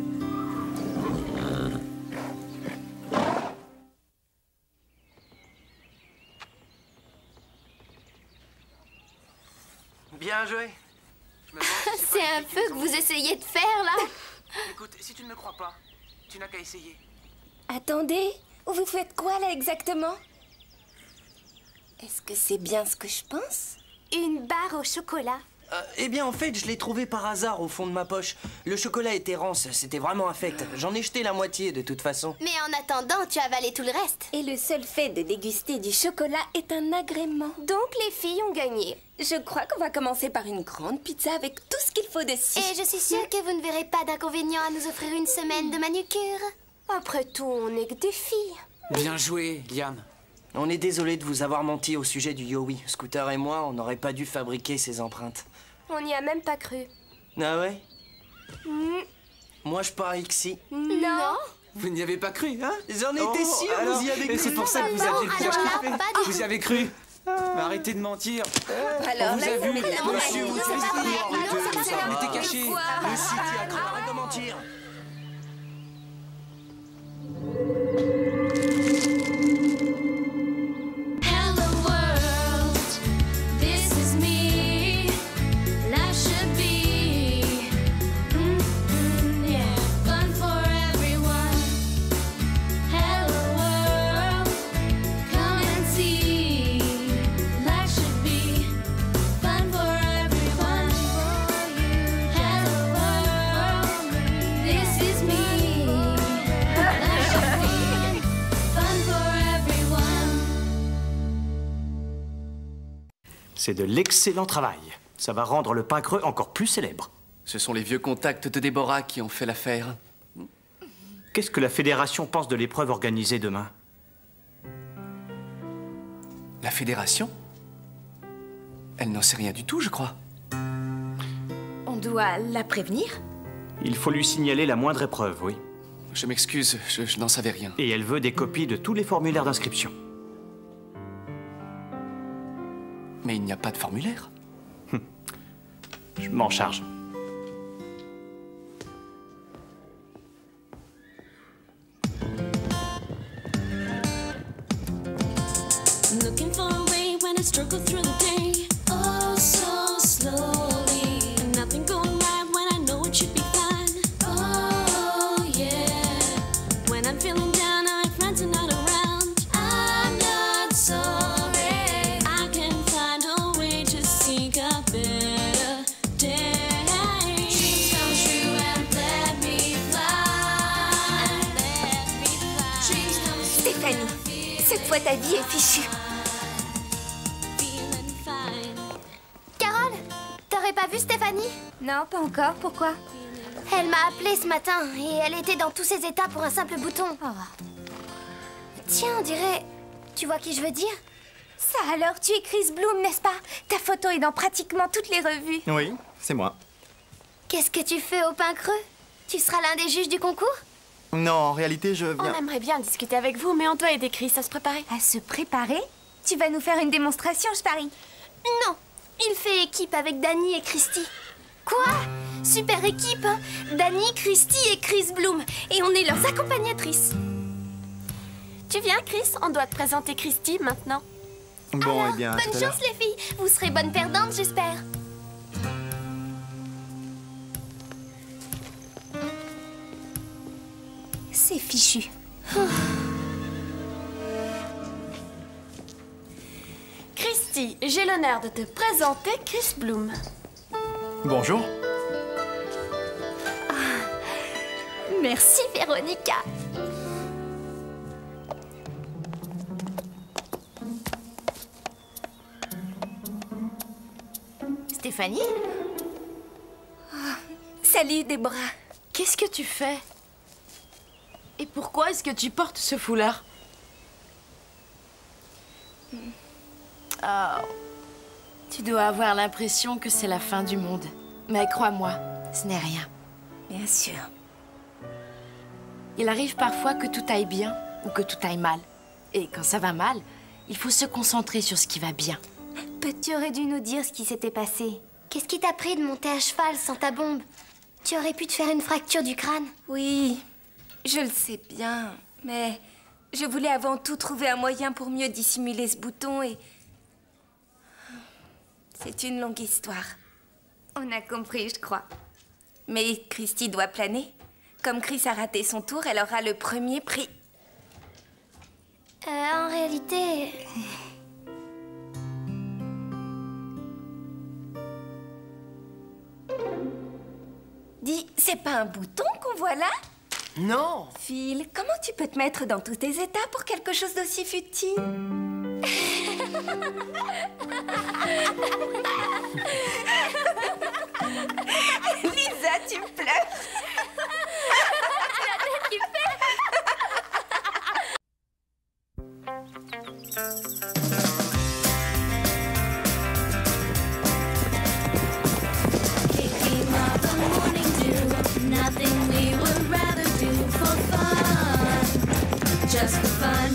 Bien joué. Je me demande si C'est un peu que vous essayez de faire, là. Écoute, si tu ne me crois pas, tu n'as qu'à essayer. Attendez, vous faites quoi là exactement? Est-ce que c'est bien ce que je pense? Une barre au chocolat. Eh bien, en fait, je l'ai trouvé par hasard au fond de ma poche. Le chocolat était rance, c'était vraiment infect. J'en ai jeté la moitié, de toute façon. Mais en attendant, tu as avalé tout le reste. Et le seul fait de déguster du chocolat est un agrément. Donc les filles ont gagné. Je crois qu'on va commencer par une grande pizza avec tout ce qu'il faut dessus. Et je suis sûre que vous ne verrez pas d'inconvénient à nous offrir une semaine de manucure. Après tout, on n'est que des filles. Bien joué, Liam. On est désolé de vous avoir menti au sujet du Yowie. Scooter et moi, on n'aurait pas dû fabriquer ces empreintes. On n'y a même pas cru. Ah ouais? Moi, je parie que si. Non. Vous n'y avez pas cru, hein? J'en étais sûr, alors, vous y avez et cru. c'est pour ça que vous aviez le visage alors qui là, fait. pas du Vous y avez cru. Mais arrêtez de mentir. Alors, On vous a vu, monsieur, vous c'est pas vrai. on était cachés. Le si tu as cru, arrête de mentir. Hello world, this is me. Life should be, yeah, fun for everyone. Hello world, come and see. Life should be fun for everyone. Hello world, this is me. Life should be fun for everyone. C'est de l'excellent travail. Ça va rendre le pain creux encore plus célèbre. Ce sont les vieux contacts de Déborah qui ont fait l'affaire. Qu'est-ce que la Fédération pense de l'épreuve organisée demain? La Fédération? Elle n'en sait rien du tout, je crois. On doit la prévenir? Il faut lui signaler la moindre épreuve, oui. Je m'excuse, je n'en savais rien. Et elle veut des copies de tous les formulaires d'inscription. Mais il n'y a pas de formulaire. Je m'en charge. Looking for a way when I struggle through the day. Oh, so slowly. Nothing going right when I know it should be fine. Oh, yeah. When I'm feeling down and my friends are not around, I'm not sorry. I can find a way to seek a better day. Dreams come true and let me fly. Dreams come true. Stéphanie, cette fois ta vie est fichue. Carole, t'aurais pas vu Stéphanie? Non, pas encore. Pourquoi? Elle m'a appelée ce matin et elle était dans tous ses états pour un simple bouton. Tiens, on dirait... Tu vois qui je veux dire? Ça alors, tu es Chris Bloom, n'est-ce pas? Ta photo est dans pratiquement toutes les revues. Oui, c'est moi. Qu'est-ce que tu fais au pain creux? Tu seras l'un des juges du concours? Non, en réalité, je viens... On aimerait bien discuter avec vous, mais on doit aider Chris à se préparer. À se préparer? Tu vas nous faire une démonstration, je parie. Non, il fait équipe avec Danny et Christy. Quoi? Super équipe, hein? Danny, Christy et Chris Bloom. Et on est leurs accompagnatrices. Tu viens, Chris? On doit te présenter Christy maintenant. Bon, Alors, eh bien, bonne tout à l'heure. chance les filles. Vous serez bonnes perdantes, j'espère. C'est fichu. Christy, j'ai l'honneur de te présenter Chris Bloom. Bonjour. Merci, Véronica. Stéphanie? Salut, Déborah. Qu'est-ce que tu fais? Et pourquoi est-ce que tu portes ce foulard? Oh, tu dois avoir l'impression que c'est la fin du monde. Mais crois-moi, ce n'est rien. Bien sûr. Il arrive parfois que tout aille bien ou que tout aille mal. Et quand ça va mal, il faut se concentrer sur ce qui va bien. Tu aurais dû nous dire ce qui s'était passé. Qu'est-ce qui t'a pris de monter à cheval sans ta bombe? Tu aurais pu te faire une fracture du crâne. Oui, je le sais bien. Mais je voulais avant tout trouver un moyen pour mieux dissimuler ce bouton et... C'est une longue histoire. On a compris, je crois. Mais Christy doit planer. Comme Chris a raté son tour, elle aura le premier prix. En réalité... Dis, c'est pas un bouton qu'on voit là? Non. Phil, comment tu peux te mettre dans tous tes états pour quelque chose d'aussi futile? Lisa, tu pleures. La tête qui fait. Nothing we would rather do for fun, just for fun.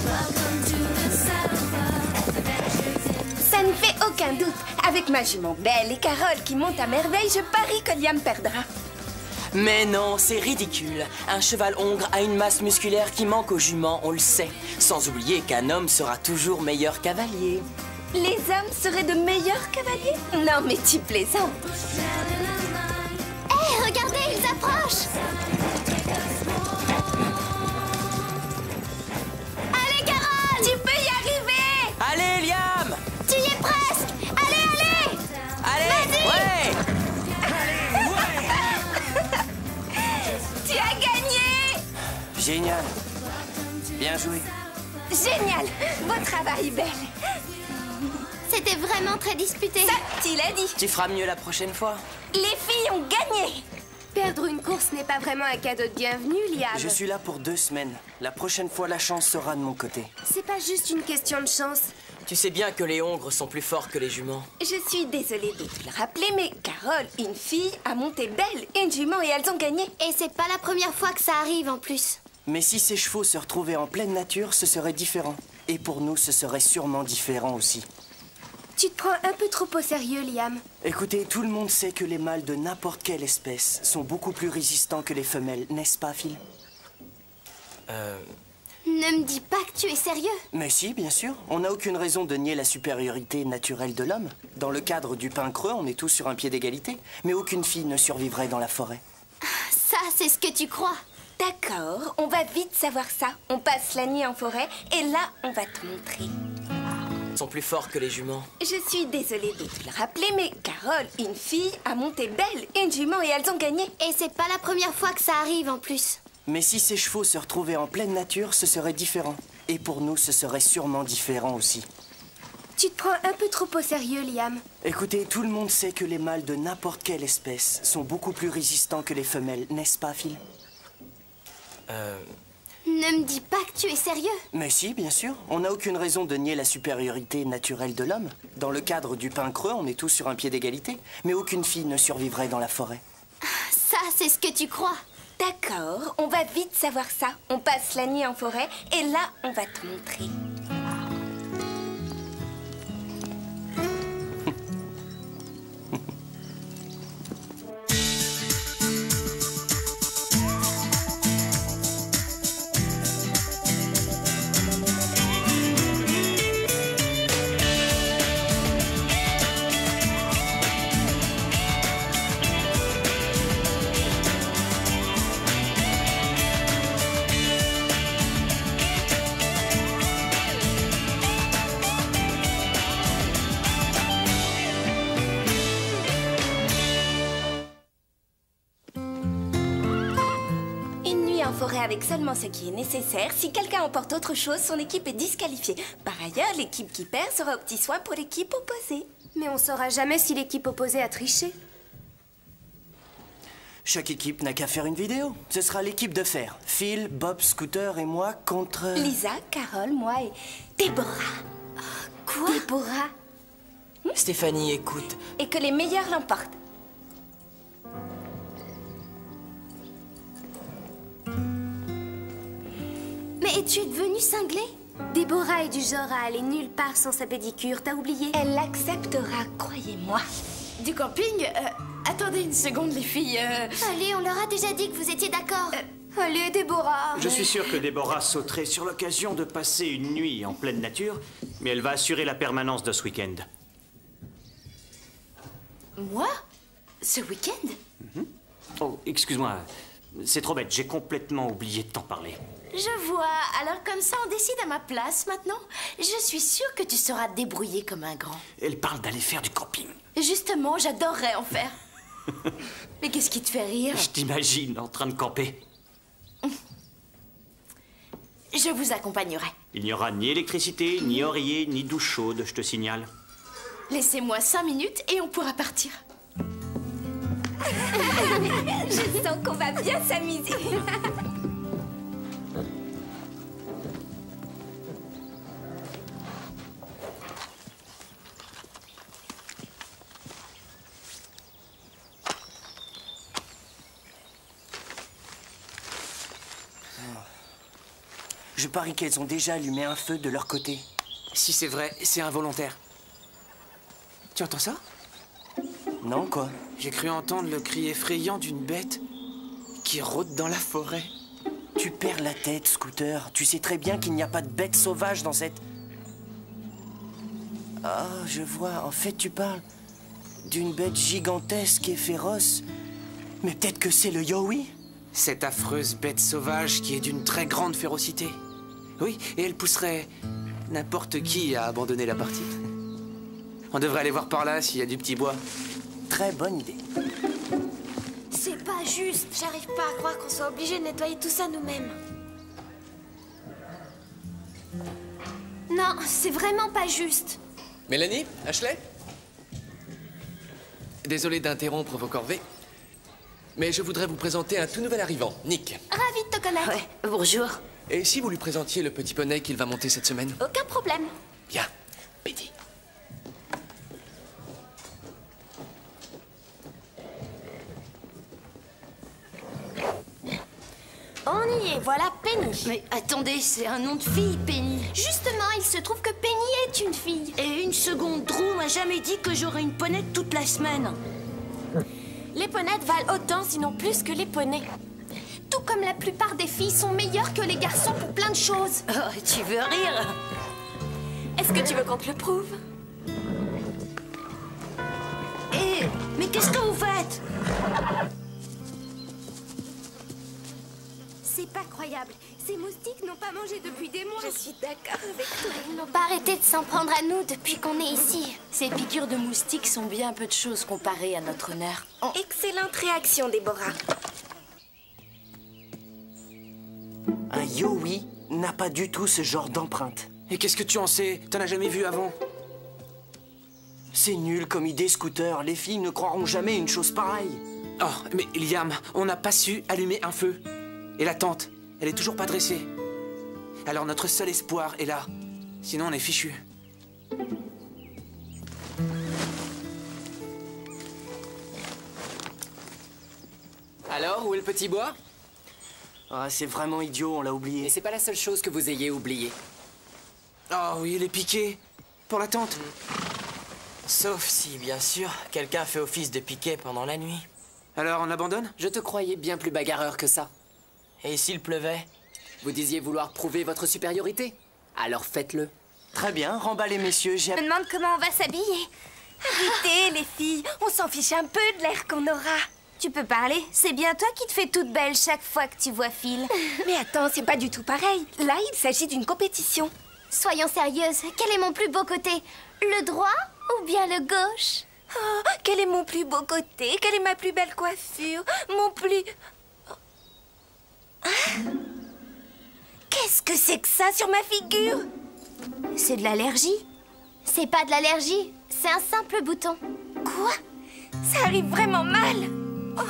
Welcome to the Saddle Adventures in... Ça ne fait aucun doute. Avec ma jument Belle et Carole qui montent à merveille, je parie que Liam perdra. Mais non, c'est ridicule. Un cheval hongre a une masse musculaire qui manque aux juments, on le sait. Sans oublier qu'un homme sera toujours meilleur cavalier. Les hommes seraient de meilleurs cavaliers? Non, mais tu plaisantes. Hé, regardez, ils approchent. Allez, Carole! Tu peux y arriver! Allez, Liam! Tu y es presque! Allez, allez! Allez! Vas-y! Ouais! Tu as gagné! Génial. Bien joué. Génial! Beau travail, Belle. C'était vraiment très disputé. Ça, tu l'as dit. Tu feras mieux la prochaine fois. Les filles ont gagné. Perdre une course n'est pas vraiment un cadeau de bienvenue, Liam. Je suis là pour 2 semaines. La prochaine fois, la chance sera de mon côté. C'est pas juste une question de chance. Tu sais bien que les hongres sont plus forts que les juments. Je suis désolée de te le rappeler, mais Carole, une fille, a monté Belle, une jument, et elles ont gagné. Et c'est pas la première fois que ça arrive en plus. Mais si ces chevaux se retrouvaient en pleine nature, ce serait différent. Et pour nous, ce serait sûrement différent aussi. Tu te prends un peu trop au sérieux, Liam. Écoutez, tout le monde sait que les mâles de n'importe quelle espèce sont beaucoup plus résistants que les femelles, n'est-ce pas, Phil? Ne me dis pas que tu es sérieux. Mais si, bien sûr. On n'a aucune raison de nier la supériorité naturelle de l'homme. Dans le cadre du pain creux, on est tous sur un pied d'égalité. Mais aucune fille ne survivrait dans la forêt. Ça, c'est ce que tu crois. D'accord, on va vite savoir ça. On passe la nuit en forêt, et là, on va te montrer. Ils sont plus forts que les juments. Je suis désolée de te le rappeler, mais Carole, une fille, a monté Belle, une jument, et elles ont gagné. Et c'est pas la première fois que ça arrive en plus. Mais si ces chevaux se retrouvaient en pleine nature, ce serait différent. Et pour nous, ce serait sûrement différent aussi. Tu te prends un peu trop au sérieux, Liam. Écoutez, tout le monde sait que les mâles de n'importe quelle espèce sont beaucoup plus résistants que les femelles, n'est-ce pas, Phil? Ne me dis pas que tu es sérieux. Mais si, bien sûr. On n'a aucune raison de nier la supériorité naturelle de l'homme. Dans le cadre du pain creux, on est tous sur un pied d'égalité. Mais aucune fille ne survivrait dans la forêt. Ça, c'est ce que tu crois. D'accord, on va vite savoir ça. On passe la nuit en forêt, et là, on va te montrer. Avec seulement ce qui est nécessaire. Si quelqu'un emporte autre chose, son équipe est disqualifiée. Par ailleurs, l'équipe qui perd sera au petit soin pour l'équipe opposée. Mais on saura jamais si l'équipe opposée a triché. Chaque équipe n'a qu'à faire une vidéo. Ce sera l'équipe de fer. Phil, Bob, Scooter et moi contre... Lisa, Carole, moi et Déborah. Quoi? Déborah. Stéphanie, écoute. Et que les meilleurs l'emportent. Mais es-tu devenue cinglée? Déborah est du genre à aller nulle part sans sa pédicure, t'as oublié? Elle l'acceptera, croyez-moi. Du camping? Attendez une seconde, les filles. Allez, on leur a déjà dit que vous étiez d'accord. Allez, Déborah. Je suis sûr que Déborah sauterait sur l'occasion de passer une nuit en pleine nature, mais elle va assurer la permanence de ce week-end. Moi? Ce week-end? Oh, excuse-moi. C'est trop bête, j'ai complètement oublié de t'en parler. Je vois. Alors comme ça, on décide à ma place maintenant. Je suis sûre que tu sauras te débrouiller comme un grand. Elle parle d'aller faire du camping. Justement, j'adorerais en faire. Mais qu'est-ce qui te fait rire? Je t'imagine en train de camper. Je vous accompagnerai. Il n'y aura ni électricité, ni oreiller, ni douche chaude, je te signale. Laissez-moi 5 minutes et on pourra partir. Je sens qu'on va bien s'amuser. Je parie qu'elles ont déjà allumé un feu de leur côté. Si c'est vrai, c'est involontaire. Tu entends ça? Non, quoi? J'ai cru entendre le cri effrayant d'une bête qui rôde dans la forêt. Tu perds la tête, Scooter. Tu sais très bien qu'il n'y a pas de bête sauvage dans cette... Ah, je vois. En fait, tu parles d'une bête gigantesque et féroce. Mais peut-être que c'est le Yowie? Cette affreuse bête sauvage qui est d'une très grande férocité. Oui, et elle pousserait n'importe qui à abandonner la partie. On devrait aller voir par là s'il y a du petit bois. Très bonne idée. C'est pas juste. J'arrive pas à croire qu'on soit obligé de nettoyer tout ça nous-mêmes. Non, c'est vraiment pas juste. Mélanie, Ashley? Désolé d'interrompre vos corvées, mais je voudrais vous présenter un tout nouvel arrivant, Nick. Ravi de te connaître. Ouais, bonjour. Et si vous lui présentiez le petit poney qu'il va monter cette semaine? Aucun problème. Bien, Betty. On y est, voilà Penny. Mais attendez, c'est un nom de fille, Penny. Justement, il se trouve que Penny est une fille. Et une seconde, Drew m'a jamais dit que j'aurais une ponette toute la semaine. Les ponettes valent autant, sinon plus que les poneys. Tout comme la plupart des filles sont meilleures que les garçons pour plein de choses. Oh, tu veux rire? Est-ce que tu veux qu'on te le prouve? Hé, mais qu'est-ce que vous faites? C'est pas croyable. Ces moustiques n'ont pas mangé depuis des mois. Je suis d'accord avec toi. Ils n'ont pas arrêté de s'en prendre à nous depuis qu'on est ici. Ces piqûres de moustiques sont bien peu de choses comparées à notre honneur. Excellente réaction, Déborah. Un Yowie n'a pas du tout ce genre d'empreinte. Et qu'est-ce que tu en sais? T'en as jamais vu avant? C'est nul comme idée, Scooter. Les filles ne croiront jamais une chose pareille. Oh, mais Liam, on n'a pas su allumer un feu. Et la tente, elle est toujours pas dressée. Alors notre seul espoir est là. Sinon on est fichu. Alors, où est le petit bois? Ah, c'est vraiment idiot, on l'a oublié. Et c'est pas la seule chose que vous ayez oubliée. Oh oui, les piquets. Pour la tente. Sauf si, bien sûr, quelqu'un fait office de piquet pendant la nuit. Alors, on abandonne? Je te croyais bien plus bagarreur que ça. Et s'il pleuvait? Vous disiez vouloir prouver votre supériorité. Alors faites-le. Très bien, remballez, messieurs, Je me demande comment on va s'habiller. Arrêtez, les filles. On s'en fiche un peu de l'air qu'on aura. Tu peux parler. C'est bien toi qui te fais toute belle chaque fois que tu vois Phil. Mais attends, c'est pas du tout pareil. Là, il s'agit d'une compétition. Soyons sérieuses. Quel est mon plus beau côté? Le droit ou bien le gauche? Oh, quel est mon plus beau côté? Quelle est ma plus belle coiffure? Mon plus... Hein? Qu'est-ce que c'est que ça sur ma figure? C'est de l'allergie. C'est pas de l'allergie, c'est un simple bouton. Quoi? Ça arrive vraiment mal. Oh.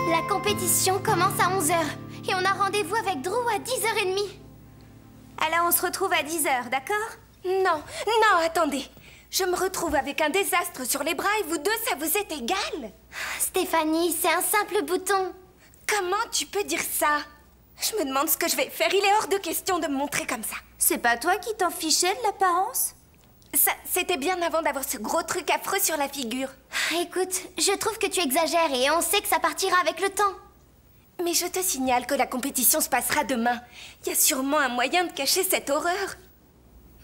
La compétition commence à 11h et on a rendez-vous avec Drew à 10h30. Alors on se retrouve à 10h, d'accord? Non, non, attendez. Je me retrouve avec un désastre sur les bras et vous deux, ça vous est égal? Stéphanie, c'est un simple bouton. Comment tu peux dire ça? Je me demande ce que je vais faire. Il est hors de question de me montrer comme ça. C'est pas toi qui t'en fichais de l'apparence? Ça, c'était bien avant d'avoir ce gros truc affreux sur la figure. Écoute, je trouve que tu exagères et on sait que ça partira avec le temps. Mais je te signale que la compétition se passera demain. Il y a sûrement un moyen de cacher cette horreur.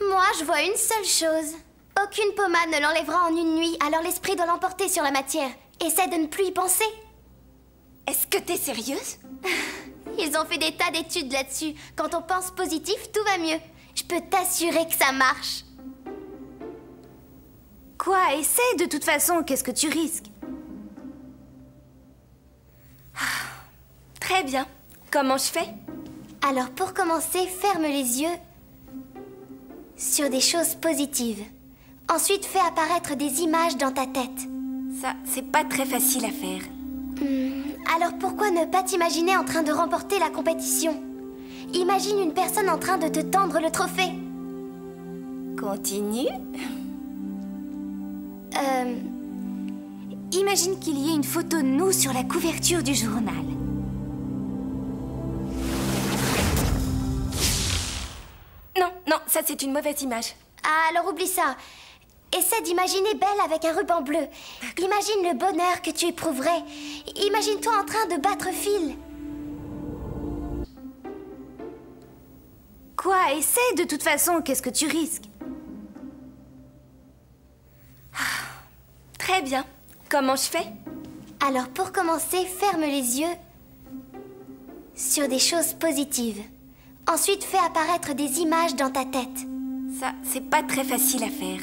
Moi, je vois une seule chose. Aucune pommade ne l'enlèvera en une nuit, alors l'esprit doit l'emporter sur la matière. Essaie de ne plus y penser. Est-ce que t'es sérieuse? Ils ont fait des tas d'études là-dessus. Quand on pense positif, tout va mieux. Je peux t'assurer que ça marche. Quoi? Essaie de toute façon, qu'est-ce que tu risques? Très bien. Comment je fais? Alors pour commencer, ferme les yeux sur des choses positives. Ensuite, fais apparaître des images dans ta tête. Ça, c'est pas très facile à faire. Alors pourquoi ne pas t'imaginer en train de remporter la compétition? Imagine une personne en train de te tendre le trophée. Continue. Imagine qu'il y ait une photo de nous sur la couverture du journal. Non, non, ça c'est une mauvaise image. Ah, alors oublie ça. Essaie d'imaginer Belle avec un ruban bleu. Imagine le bonheur que tu éprouverais. Imagine-toi en train de battre Phil. quoi? Essaie de toute façon, qu'est-ce que tu risques? Très bien. Comment je fais? Alors pour commencer, ferme les yeux sur des choses positives. Ensuite, fais apparaître des images dans ta tête. Ça, c'est pas très facile à faire.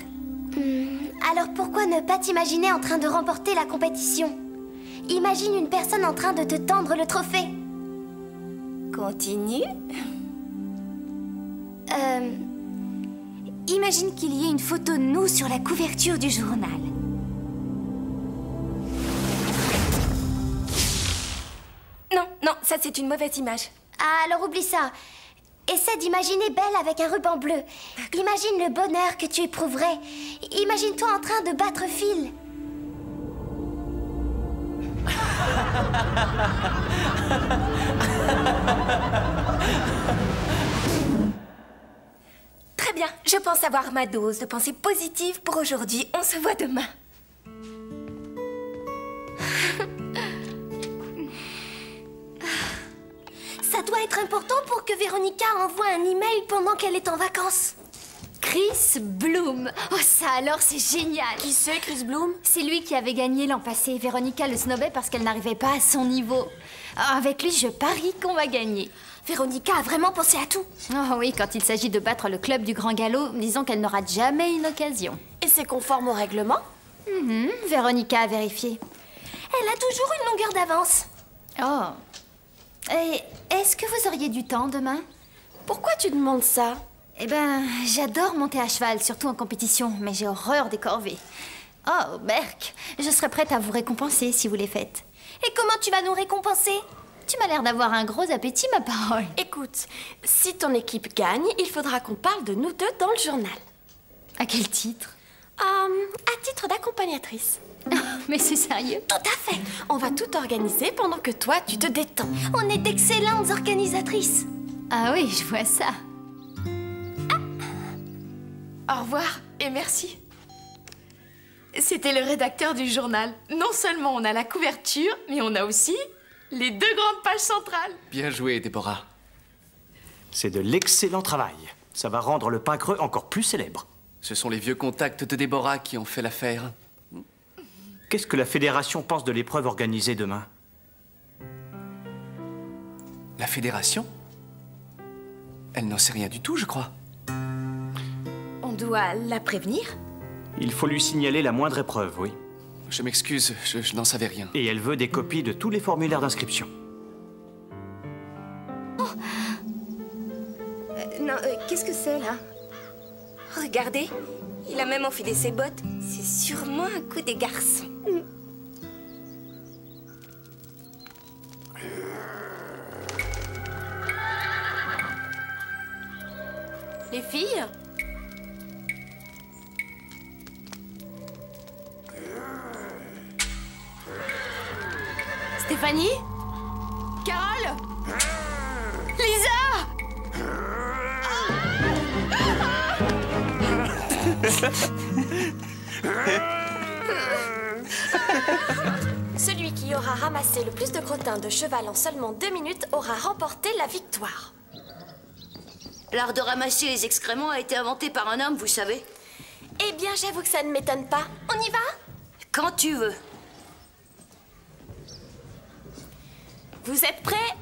Alors pourquoi ne pas t'imaginer en train de remporter la compétition? Imagine une personne en train de te tendre le trophée. Continue. Imagine qu'il y ait une photo de nous sur la couverture du journal. Non, non, ça c'est une mauvaise image. Ah, alors oublie ça. Essaie d'imaginer Belle avec un ruban bleu. Imagine le bonheur que tu éprouverais. Imagine-toi en train de battre Phil. Très bien, je pense avoir ma dose de pensée positive pour aujourd'hui. On se voit demain. Ça doit être important pour que Véronica envoie un email pendant qu'elle est en vacances. Chris Bloom. Oh ça alors c'est génial. Qui c'est Chris Bloom? C'est lui qui avait gagné l'an passé. Véronica le snobait parce qu'elle n'arrivait pas à son niveau. Avec lui je parie qu'on va gagner. Véronica a vraiment pensé à tout. Oh oui, quand il s'agit de battre le club du Grand Galop, disons qu'elle n'aura jamais une occasion. Et c'est conforme au règlement? Véronica a vérifié. Elle a toujours une longueur d'avance. Oh. Et est-ce que vous auriez du temps demain? Pourquoi tu demandes ça? Eh ben, j'adore monter à cheval, surtout en compétition, mais j'ai horreur des corvées. Oh, Berk, je serais prête à vous récompenser si vous les faites. Et comment tu vas nous récompenser? Tu m'as l'air d'avoir un gros appétit, ma parole. Écoute, si ton équipe gagne, il faudra qu'on parle de nous deux dans le journal. À quel titre? À titre d'accompagnatrice. Mais c'est sérieux? Tout à fait. On va tout organiser pendant que toi, tu te détends. On est d'excellentes organisatrices. Ah oui, je vois ça. Au revoir et merci. C'était le rédacteur du journal. Non seulement on a la couverture, mais on a aussi les 2 grandes pages centrales. Bien joué, Déborah. C'est de l'excellent travail. Ça va rendre le pain creux encore plus célèbre. Ce sont les vieux contacts de Déborah qui ont fait l'affaire. Qu'est-ce que la fédération pense de l'épreuve organisée demain? La fédération? Elle n'en sait rien du tout, je crois. On doit la prévenir? Il faut lui signaler la moindre épreuve, oui. Je m'excuse, je n'en savais rien. Et elle veut des copies de tous les formulaires d'inscription. Non, qu'est-ce que c'est là? Regardez, il a même enfilé ses bottes. C'est sûrement un coup des garçons. Les filles? Stéphanie? Carole? Lisa? Celui qui aura ramassé le plus de crottins de cheval en seulement 2 minutes aura remporté la victoire. L'art de ramasser les excréments a été inventé par un homme, vous savez. Eh bien, j'avoue que ça ne m'étonne pas. On y va? Quand tu veux. Vous êtes prêts?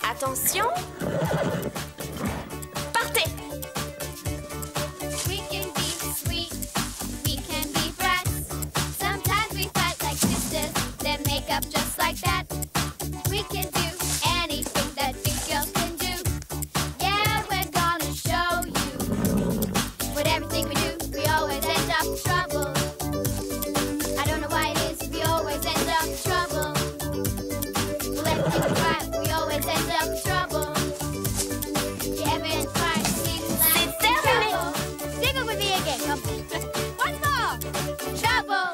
Attention. Partez! We can be sweet, we can be brats. Sometimes we fight like sisters, then make up just like that. We can do anything that big girls can do. Yeah, we're gonna show you. With everything we do, we always end up in trouble. I don't know why it is, we always end up in trouble. Well, everything we try, we always end up in trouble. Yeah, everyone's trying to see us like trouble. Sing it with me again, come. Once more. Trouble.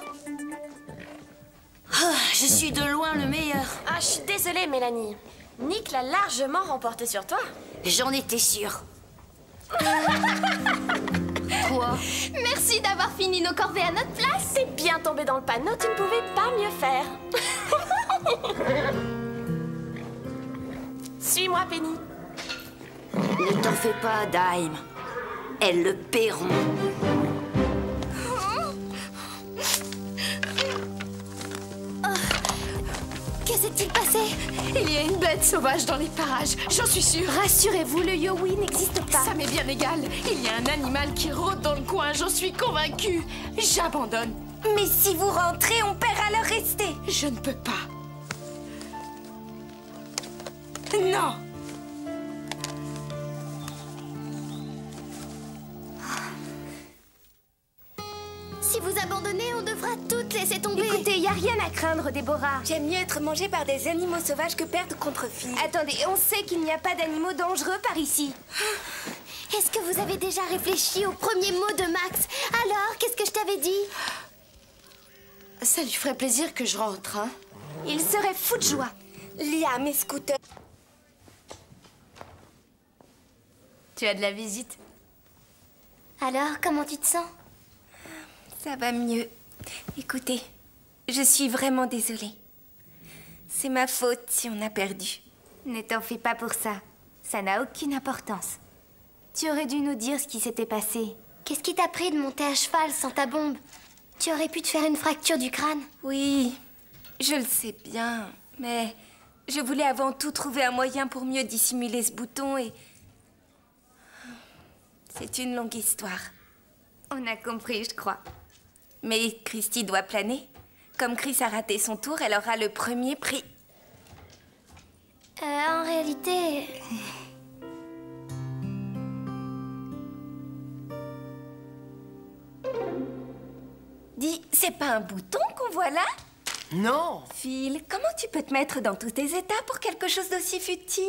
Oh, je suis de loin le meilleur. Ah, je suis désolée, Mélanie. Nick l'a largement remporté sur toi. J'en étais sûre. Quoi? Merci d'avoir fini nos corvées à notre place. T'es bien tombé dans le panneau, tu ne pouvais pas mieux faire. Suis-moi, Penny. Ne t'en fais pas, Daim. Elles le paieront. Que s'est-il passé? Il y a une bête sauvage dans les parages, j'en suis sûre. Rassurez-vous, le Yowie n'existe pas. Ça m'est bien égal. Il y a un animal qui rôde dans le coin, j'en suis convaincue. J'abandonne. Mais si vous rentrez, on paiera alors rester. Je ne peux pas. Non. Si vous abandonnez, on devra toutes laisser tomber. Écoutez, y a rien à craindre, Déborah. J'aime mieux être mangée par des animaux sauvages que perdre contre filles. Attendez, on sait qu'il n'y a pas d'animaux dangereux par ici. Est-ce que vous avez déjà réfléchi au premier mot de Max? Alors, qu'est-ce que je t'avais dit? Ça lui ferait plaisir que je rentre, hein? Il serait fou de joie. Liam et Scooter. Tu as de la visite? Alors, comment tu te sens? Ça va mieux. Écoutez, je suis vraiment désolée. C'est ma faute si on a perdu. Ne t'en fais pas pour ça. Ça n'a aucune importance. Tu aurais dû nous dire ce qui s'était passé. Qu'est-ce qui t'a pris de monter à cheval sans ta bombe? Tu aurais pu te faire une fracture du crâne. Oui, je le sais bien. Mais je voulais avant tout trouver un moyen pour mieux dissimuler ce bouton et... C'est une longue histoire. On a compris, je crois. Mais Christy doit planer. Comme Chris a raté son tour, elle aura le premier prix. En réalité... Dis, c'est pas un bouton qu'on voit là? Non. Phil, comment tu peux te mettre dans tous tes états pour quelque chose d'aussi futile?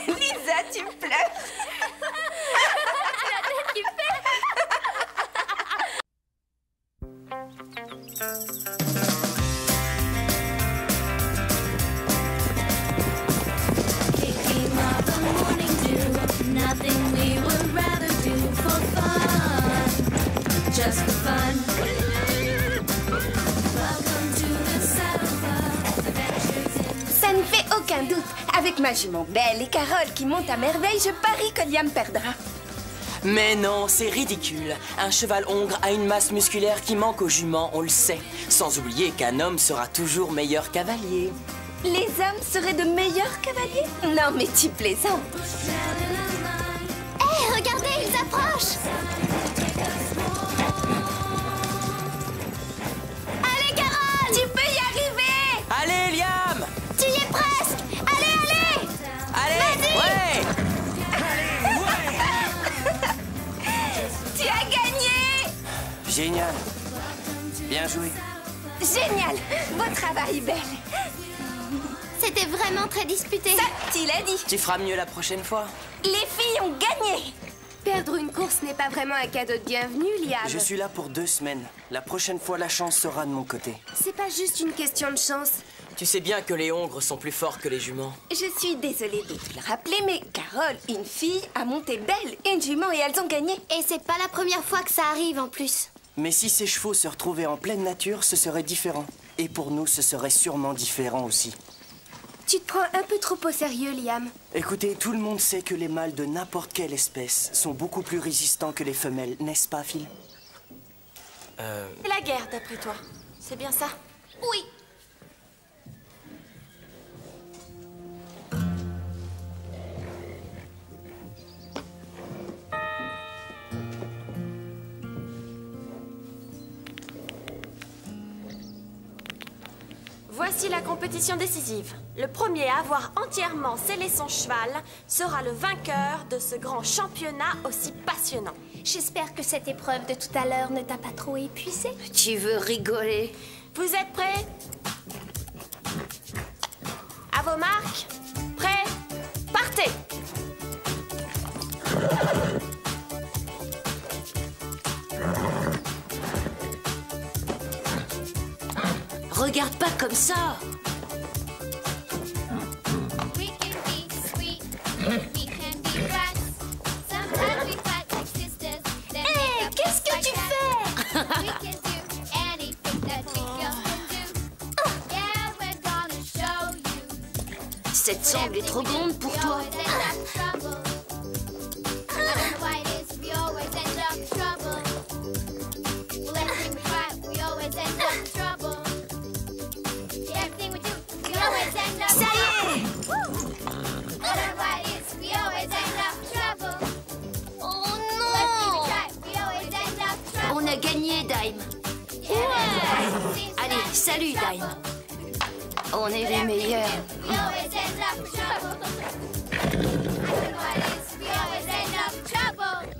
Lisa, tu pleures. La tête qui fait. Nothing we would rather do for fun, just for fun. Welcome to the Saddle Club, adventures in... Ça ne fait aucun doute. Avec ma jument Belle et Carole qui montent à merveille, je parie que Liam perdra. Mais non, c'est ridicule. Un cheval hongre a une masse musculaire qui manque aux juments, on le sait. Sans oublier qu'un homme sera toujours meilleur cavalier. Les hommes seraient de meilleurs cavaliers? Non, mais tu plaisantes. Hé, regardez, ils approchent. Allez, Carole! Tu peux y arriver! Allez, Liam! Tu y es presque! Allez, allez! Allez! Vas-y! Ouais! Tu as gagné! Génial. Bien joué. Génial! Beau travail, Belle. C'était vraiment très disputé. Ça, tu l'as dit. Tu feras mieux la prochaine fois. Les filles ont gagné. Perdre une course n'est pas vraiment un cadeau de bienvenue, Liam. Je suis là pour 2 semaines. La prochaine fois, la chance sera de mon côté. C'est pas juste une question de chance. Tu sais bien que les hongres sont plus forts que les juments. Je suis désolée de te le rappeler, mais Carole, une fille, a monté Belle, une jument, et elles ont gagné. Et c'est pas la première fois que ça arrive en plus. Mais si ces chevaux se retrouvaient en pleine nature, ce serait différent. Et pour nous, ce serait sûrement différent aussi. Tu te prends un peu trop au sérieux, Liam. Écoutez, tout le monde sait que les mâles de n'importe quelle espèce sont beaucoup plus résistants que les femelles, n'est-ce pas, Phil? C'est la guerre, d'après toi. C'est bien ça? Oui. Voici la compétition décisive. Le premier à avoir entièrement scellé son cheval sera le vainqueur de ce grand championnat aussi passionnant. J'espère que cette épreuve de tout à l'heure ne t'a pas trop épuisé. Tu veux rigoler? Vous êtes prêts? À vos marques? Prêts? Partez! Regarde pas comme ça. Hé, qu'est-ce que tu fais? Cette sangle est trop grande pour toi. Ça y est! Oh non! On a gagné, Dime. Ouais! Allez, salut, Dime. On est les meilleurs.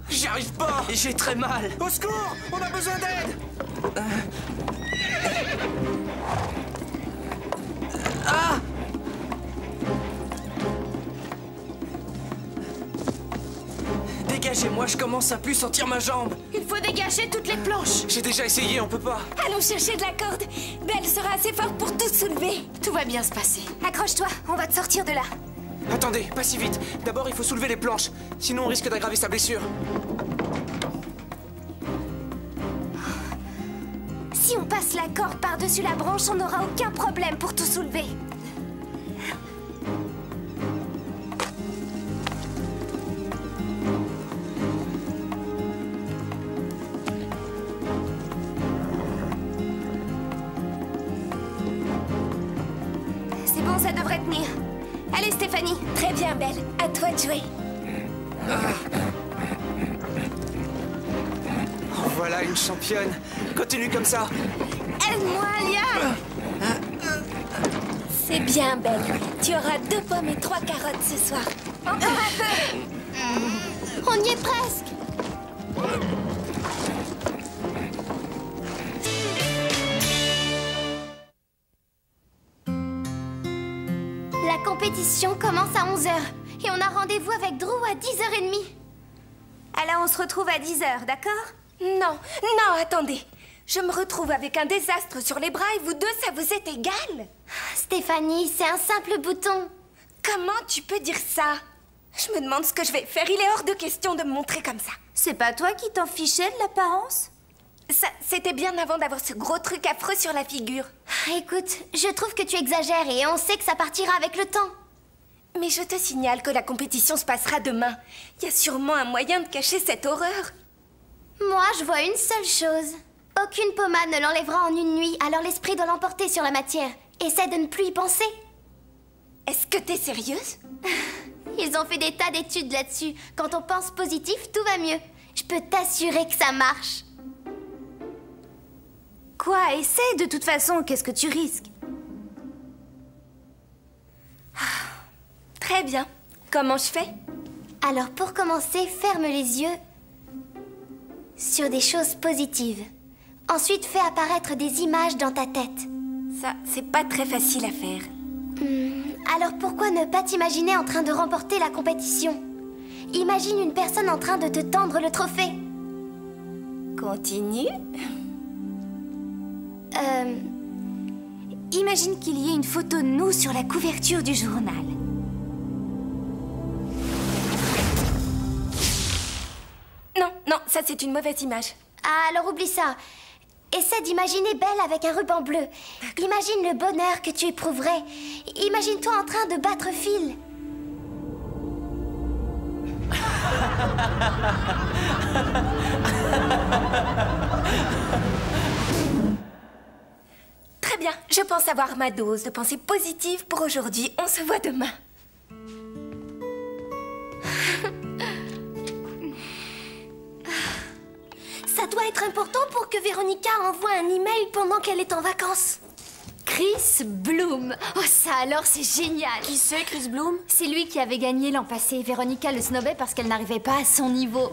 J'y arrive pas! J'ai très mal! Au secours! On a besoin d'aide! Ah! Dégagez-moi, je commence à plus sentir ma jambe! Il faut dégager toutes les planches. J'ai déjà essayé, on peut pas. Allons chercher de la corde. Belle sera assez forte pour tout soulever. Tout va bien se passer. Accroche-toi, on va te sortir de là. Attendez, pas si vite. D'abord, il faut soulever les planches. Sinon, on risque d'aggraver sa blessure. Si on passe la corde par-dessus la branche, on n'aura aucun problème pour tout soulever. C'est bon, ça devrait tenir. Allez, Stéphanie. Très bien, Belle. À toi de jouer. Oh, voilà une championne. Continue comme ça. Aide-moi, Lia. C'est bien, Belle. Tu auras 2 pommes et 3 carottes ce soir. Encore un peu. On y est presque. La compétition commence à 11h et on a rendez-vous avec Drew à 10h30. Alors on se retrouve à 10h, d'accord? Non, non, attendez. Je me retrouve avec un désastre sur les bras et vous deux, ça vous est égal? Stéphanie, c'est un simple bouton. Comment tu peux dire ça? Je me demande ce que je vais faire. Il est hors de question de me montrer comme ça. C'est pas toi qui t'en fichais de l'apparence? Ça, c'était bien avant d'avoir ce gros truc affreux sur la figure. Écoute, je trouve que tu exagères et on sait que ça partira avec le temps. Mais je te signale que la compétition se passera demain. Il y a sûrement un moyen de cacher cette horreur. Moi, je vois une seule chose. Aucune pommade ne l'enlèvera en une nuit, alors l'esprit doit l'emporter sur la matière. Essaie de ne plus y penser. Est-ce que t'es sérieuse? Ils ont fait des tas d'études là-dessus. Quand on pense positif, tout va mieux. Je peux t'assurer que ça marche. Quoi? Essaie de toute façon, qu'est-ce que tu risques? Très bien. Comment je fais? Alors pour commencer, ferme les yeux sur des choses positives. Ensuite, fais apparaître des images dans ta tête. Ça, c'est pas très facile à faire. Alors pourquoi ne pas t'imaginer en train de remporter la compétition? Imagine une personne en train de te tendre le trophée. Continue. Imagine qu'il y ait une photo de nous sur la couverture du journal. Non, non, ça c'est une mauvaise image. Alors oublie ça. Essaie d'imaginer Belle avec un ruban bleu. Imagine le bonheur que tu éprouverais. Imagine-toi en train de battre fil. Très bien, je pense avoir ma dose de pensée positive pour aujourd'hui. On se voit demain. Ça doit être important pour que Véronica envoie un email pendant qu'elle est en vacances. Chris Bloom. Oh ça alors, c'est génial. Qui c'est, Chris Bloom? C'est lui qui avait gagné l'an passé. Véronica le snobait parce qu'elle n'arrivait pas à son niveau.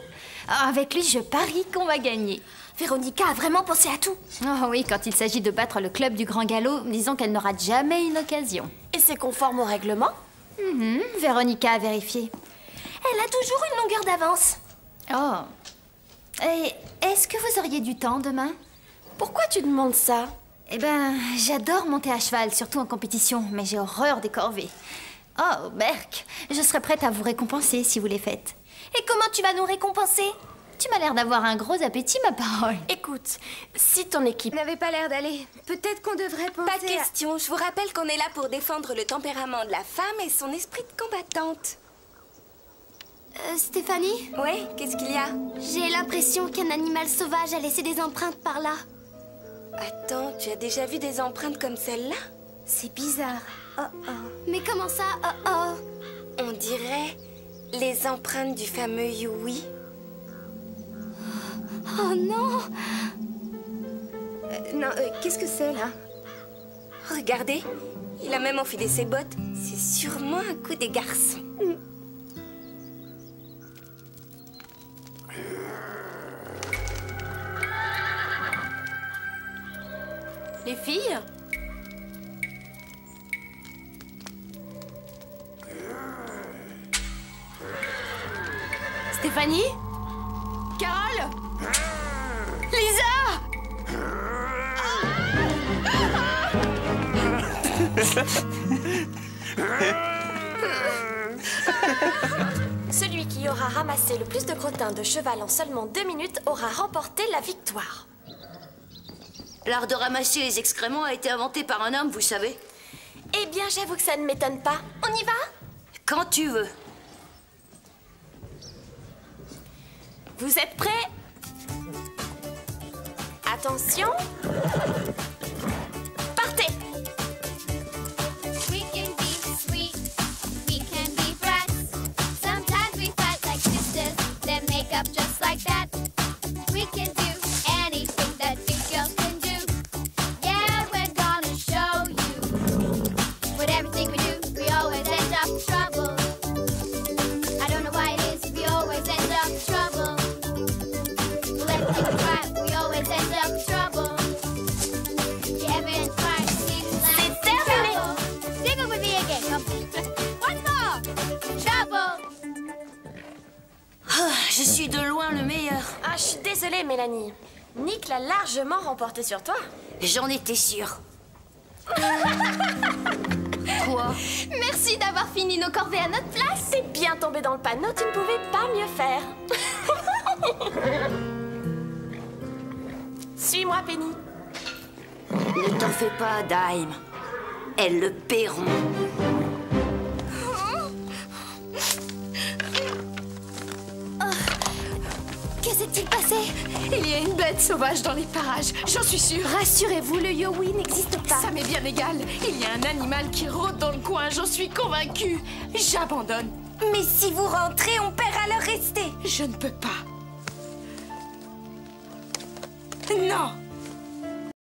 Avec lui, je parie qu'on va gagner. Véronica a vraiment pensé à tout. Oh oui, quand il s'agit de battre le club du Grand Galop, disons qu'elle n'aura jamais une occasion. Et c'est conforme au règlement? Véronica a vérifié. Elle a toujours une longueur d'avance. Oh. Et est-ce que vous auriez du temps demain? Pourquoi tu demandes ça? Eh ben, j'adore monter à cheval, surtout en compétition, mais j'ai horreur des corvées. Oh, Berk, je serais prête à vous récompenser si vous les faites. Et comment tu vas nous récompenser? Tu m'as l'air d'avoir un gros appétit, ma parole. Écoute, si ton équipe n'avait pas l'air d'aller, peut-être qu'on devrait penser Pas de question. Je vous rappelle qu'on est là pour défendre le tempérament de la femme et son esprit de combattante. Stéphanie? Ouais, qu'est-ce qu'il y a? J'ai l'impression qu'un animal sauvage a laissé des empreintes par là. Attends, tu as déjà vu des empreintes comme celle-là? C'est bizarre. Oh oh. Mais comment ça? Oh oh. On dirait les empreintes du fameux Yui. Oh non! Non, qu'est-ce que c'est là? Regardez, il a même enfilé ses bottes. C'est sûrement un coup des garçons. Les filles? Stéphanie? Carole? Lisa? Celui qui aura ramassé le plus de crottins de cheval en seulement 2 minutes aura remporté la victoire. L'art de ramasser les excréments a été inventé par un homme, vous savez. Eh bien, j'avoue que ça ne m'étonne pas. On y va? Quand tu veux. Vous êtes prêts? Attention. Partez! We can be sweet, we can be brats. Sometimes we fight like sisters, then make up just like that. We can do anything that big girls can do. Yeah, we're gonna show you. With everything we do, we always end up in trouble. I don't know why it is, we always end up in trouble. With everything we try, we always end up in trouble. Yeah, everyone's trying to see C'est terminé! Sing it with me again, come. Once more! Trouble! Ah, je suis de loin le meilleur. Ah, je suis désolée, Mélanie. Nick l'a largement remporté sur toi. J'en étais sûre. Quoi? Merci d'avoir fini nos corvées à notre place. T'es bien tombé dans le panneau, tu ne pouvais pas mieux faire. Suis-moi, Penny. Ne t'en fais pas, Dime. Elles le paieront. Que s'est-il passé? Il y a une bête sauvage dans les parages, j'en suis sûre. Rassurez-vous, le Yowie n'existe pas. Ça m'est bien égal. Il y a un animal qui rôde dans le coin, j'en suis convaincue. J'abandonne. Mais si vous rentrez, on perd alors rester. Je ne peux pas. Non!